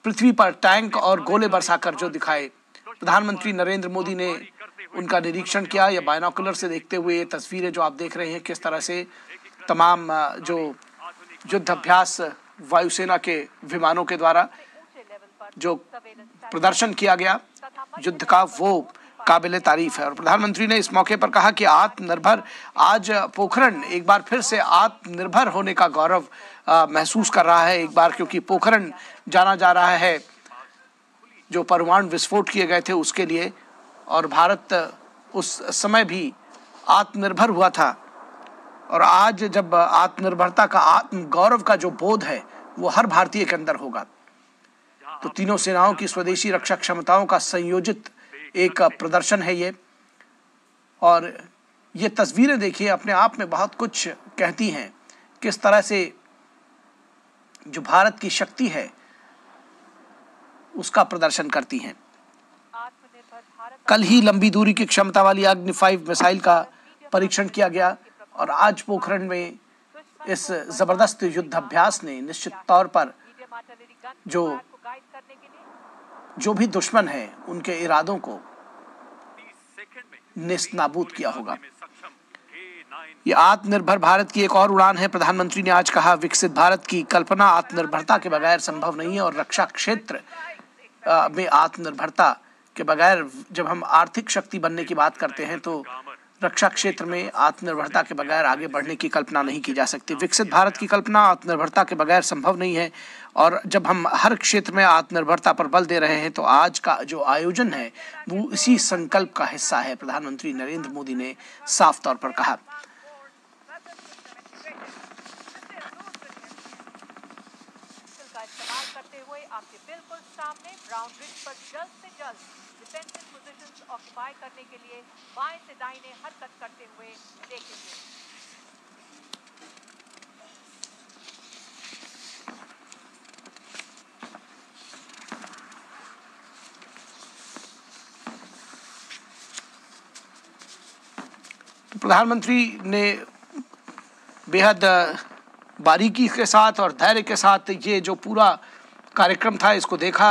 पृथ्वी पर टैंक और गोले बरसाकर जो दिखाए। प्रधानमंत्री नरेंद्र मोदी ने उनका निरीक्षण किया या बायनोकुलर से देखते हुए ये तस्वीरें जो आप देख रहे हैं किस तरह से तमाम जो युद्ध अभ्यास वायुसेना के विमानों के द्वारा जो प्रदर्शन किया गया युद्ध का, वो काबिले तारीफ है। और प्रधानमंत्री ने इस मौके पर कहा कि आत्मनिर्भर, आज पोखरण एक बार फिर से आत्मनिर्भर होने का गौरव महसूस कर रहा है एक बार, क्योंकि पोखरण जाना जा रहा है जो परमाणु विस्फोट किए गए थे उसके लिए, और भारत उस समय भी आत्मनिर्भर हुआ था। और आज जब आत्मनिर्भरता का, आत्म गौरव का जो बोध है वो हर भारतीय के अंदर होगा। तो तीनों सेनाओं की स्वदेशी रक्षा क्षमताओं का संयोजित एक प्रदर्शन है ये, और ये तस्वीरें देखिए अपने आप में बहुत कुछ कहती हैं। किस तरह से जो भारत की शक्ति है उसका प्रदर्शन करती हैं। कल ही लंबी दूरी की क्षमता वाली अग्नि 5 मिसाइल का परीक्षण किया गया और आज पोखरण में इस जबरदस्त युद्धाभ्यास ने निश्चित तौर पर जो भी दुश्मन है उनके इरादों को नेस्तनाबूद किया होगा। ये आत्मनिर्भर भारत की एक और उड़ान है। प्रधानमंत्री ने आज कहा, विकसित भारत की कल्पना आत्मनिर्भरता के बगैर संभव नहीं है और रक्षा क्षेत्र में आत्मनिर्भरता के बगैर, जब हम आर्थिक शक्ति बनने की बात करते हैं तो रक्षा क्षेत्र में आत्मनिर्भरता के बगैर आगे बढ़ने की कल्पना नहीं की जा सकती। विकसित भारत की कल्पना आत्मनिर्भरता के बगैर संभव नहीं है और जब हम हर क्षेत्र में आत्मनिर्भरता पर बल दे रहे हैं तो आज का जो आयोजन है वो इसी संकल्प का हिस्सा है, प्रधानमंत्री नरेंद्र मोदी ने साफ तौर पर कहा। ऑक्युपाई करने के लिए बाएं से दाहिने हरकत करते हुए देखेंगे। तो प्रधानमंत्री ने बेहद बारीकी के साथ और धैर्य के साथ ये जो पूरा कार्यक्रम था इसको देखा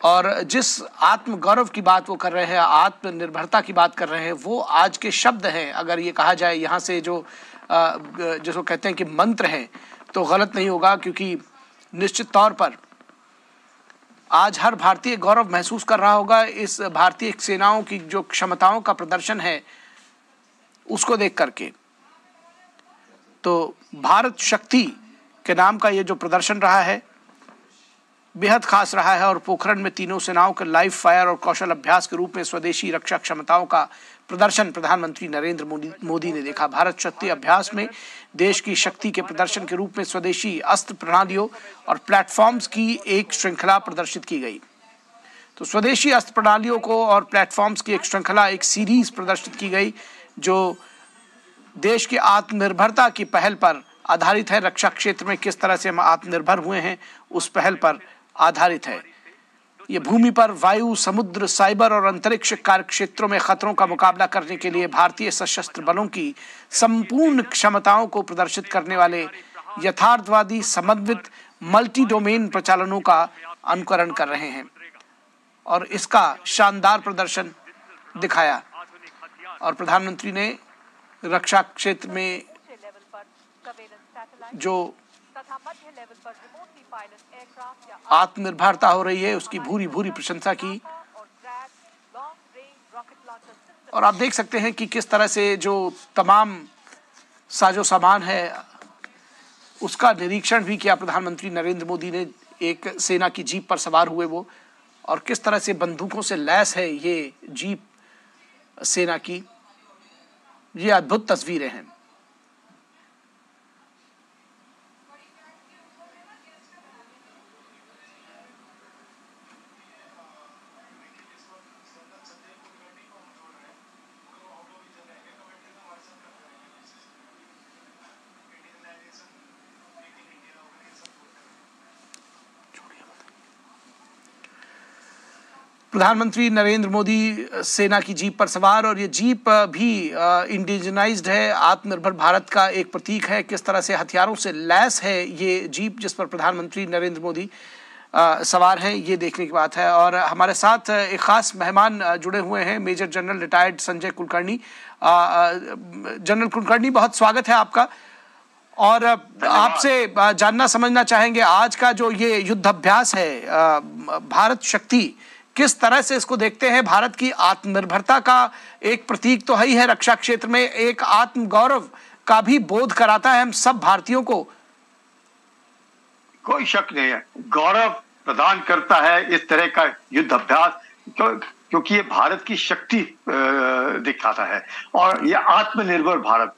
और जिस आत्मगौरव की बात वो कर रहे हैं, आत्मनिर्भरता की बात कर रहे हैं, वो आज के शब्द हैं। अगर ये कहा जाए यहाँ से जिसको कहते हैं कि मंत्र हैं तो गलत नहीं होगा, क्योंकि निश्चित तौर पर आज हर भारतीय गौरव महसूस कर रहा होगा इस भारतीय सेनाओं की जो क्षमताओं का प्रदर्शन है उसको देख करके। तो भारत शक्ति के नाम का ये जो प्रदर्शन रहा है बेहद खास रहा है और पोखरण में तीनों सेनाओं के लाइव फायर और कौशल अभ्यास के रूप में स्वदेशी रक्षा क्षमताओं का प्रदर्शन प्रधानमंत्री नरेंद्र मोदी ने देखा। भारत शक्ति अभ्यास में देश की शक्ति के प्रदर्शन के रूप में स्वदेशी अस्त्र प्रणालियों और प्लेटफॉर्म्स की एक श्रृंखला प्रदर्शित की गई। तो स्वदेशी अस्त्र प्रणालियों को और प्लेटफॉर्म्स की एक श्रृंखला, एक सीरीज प्रदर्शित की गई जो देश की आत्मनिर्भरता की पहल पर आधारित है। रक्षा क्षेत्र में किस तरह से हम आत्मनिर्भर हुए हैं उस पहल पर आधारित है। ये भूमि पर, वायु, समुद्र, साइबर और अंतरिक्ष कार्य क्षेत्रों में खतरों का मुकाबला करने के लिए भारतीय सशस्त्र बलों की संपूर्ण क्षमताओं को प्रदर्शित करने वाले यथार्थवादी समन्वित मल्टी डोमेन प्रचालनों का अनुकरण कर रहे हैं और इसका शानदार प्रदर्शन दिखाया। और प्रधानमंत्री ने रक्षा क्षेत्र में जो आत्मनिर्भरता हो रही है उसकी भूरी भूरी प्रशंसा की और आप देख सकते हैं कि किस तरह से जो तमाम साजो सामान है उसका निरीक्षण भी किया प्रधानमंत्री नरेंद्र मोदी ने। एक सेना की जीप पर सवार हुए वो, और किस तरह से बंदूकों से लैस है ये जीप सेना की। ये अद्भुत तस्वीरें हैं। प्रधानमंत्री नरेंद्र मोदी सेना की जीप पर सवार, और ये जीप भी इंडिजिनाइज्ड है, आत्मनिर्भर भारत का एक प्रतीक है। किस तरह से हथियारों से लैस है ये जीप जिस पर प्रधानमंत्री नरेंद्र मोदी सवार हैं, ये देखने की बात है। और हमारे साथ एक खास मेहमान जुड़े हुए हैं, major general retired Sanjay Kulkarni. General Kulkarni, बहुत स्वागत है आपका। और आपसे जानना समझना चाहेंगे आज का जो ये युद्धाभ्यास है, भारत शक्ति, किस तरह से इसको देखते हैं? भारत की आत्मनिर्भरता का एक प्रतीक तो है ही है, रक्षा क्षेत्र में एक आत्मगौरव का भी बोध कराता है हम सब भारतीयों को। कोई शक नहीं है, गौरव प्रदान करता है इस तरह का युद्ध अभ्यास, क्योंकि ये भारत की शक्ति दिखाता है और ये आत्मनिर्भर भारत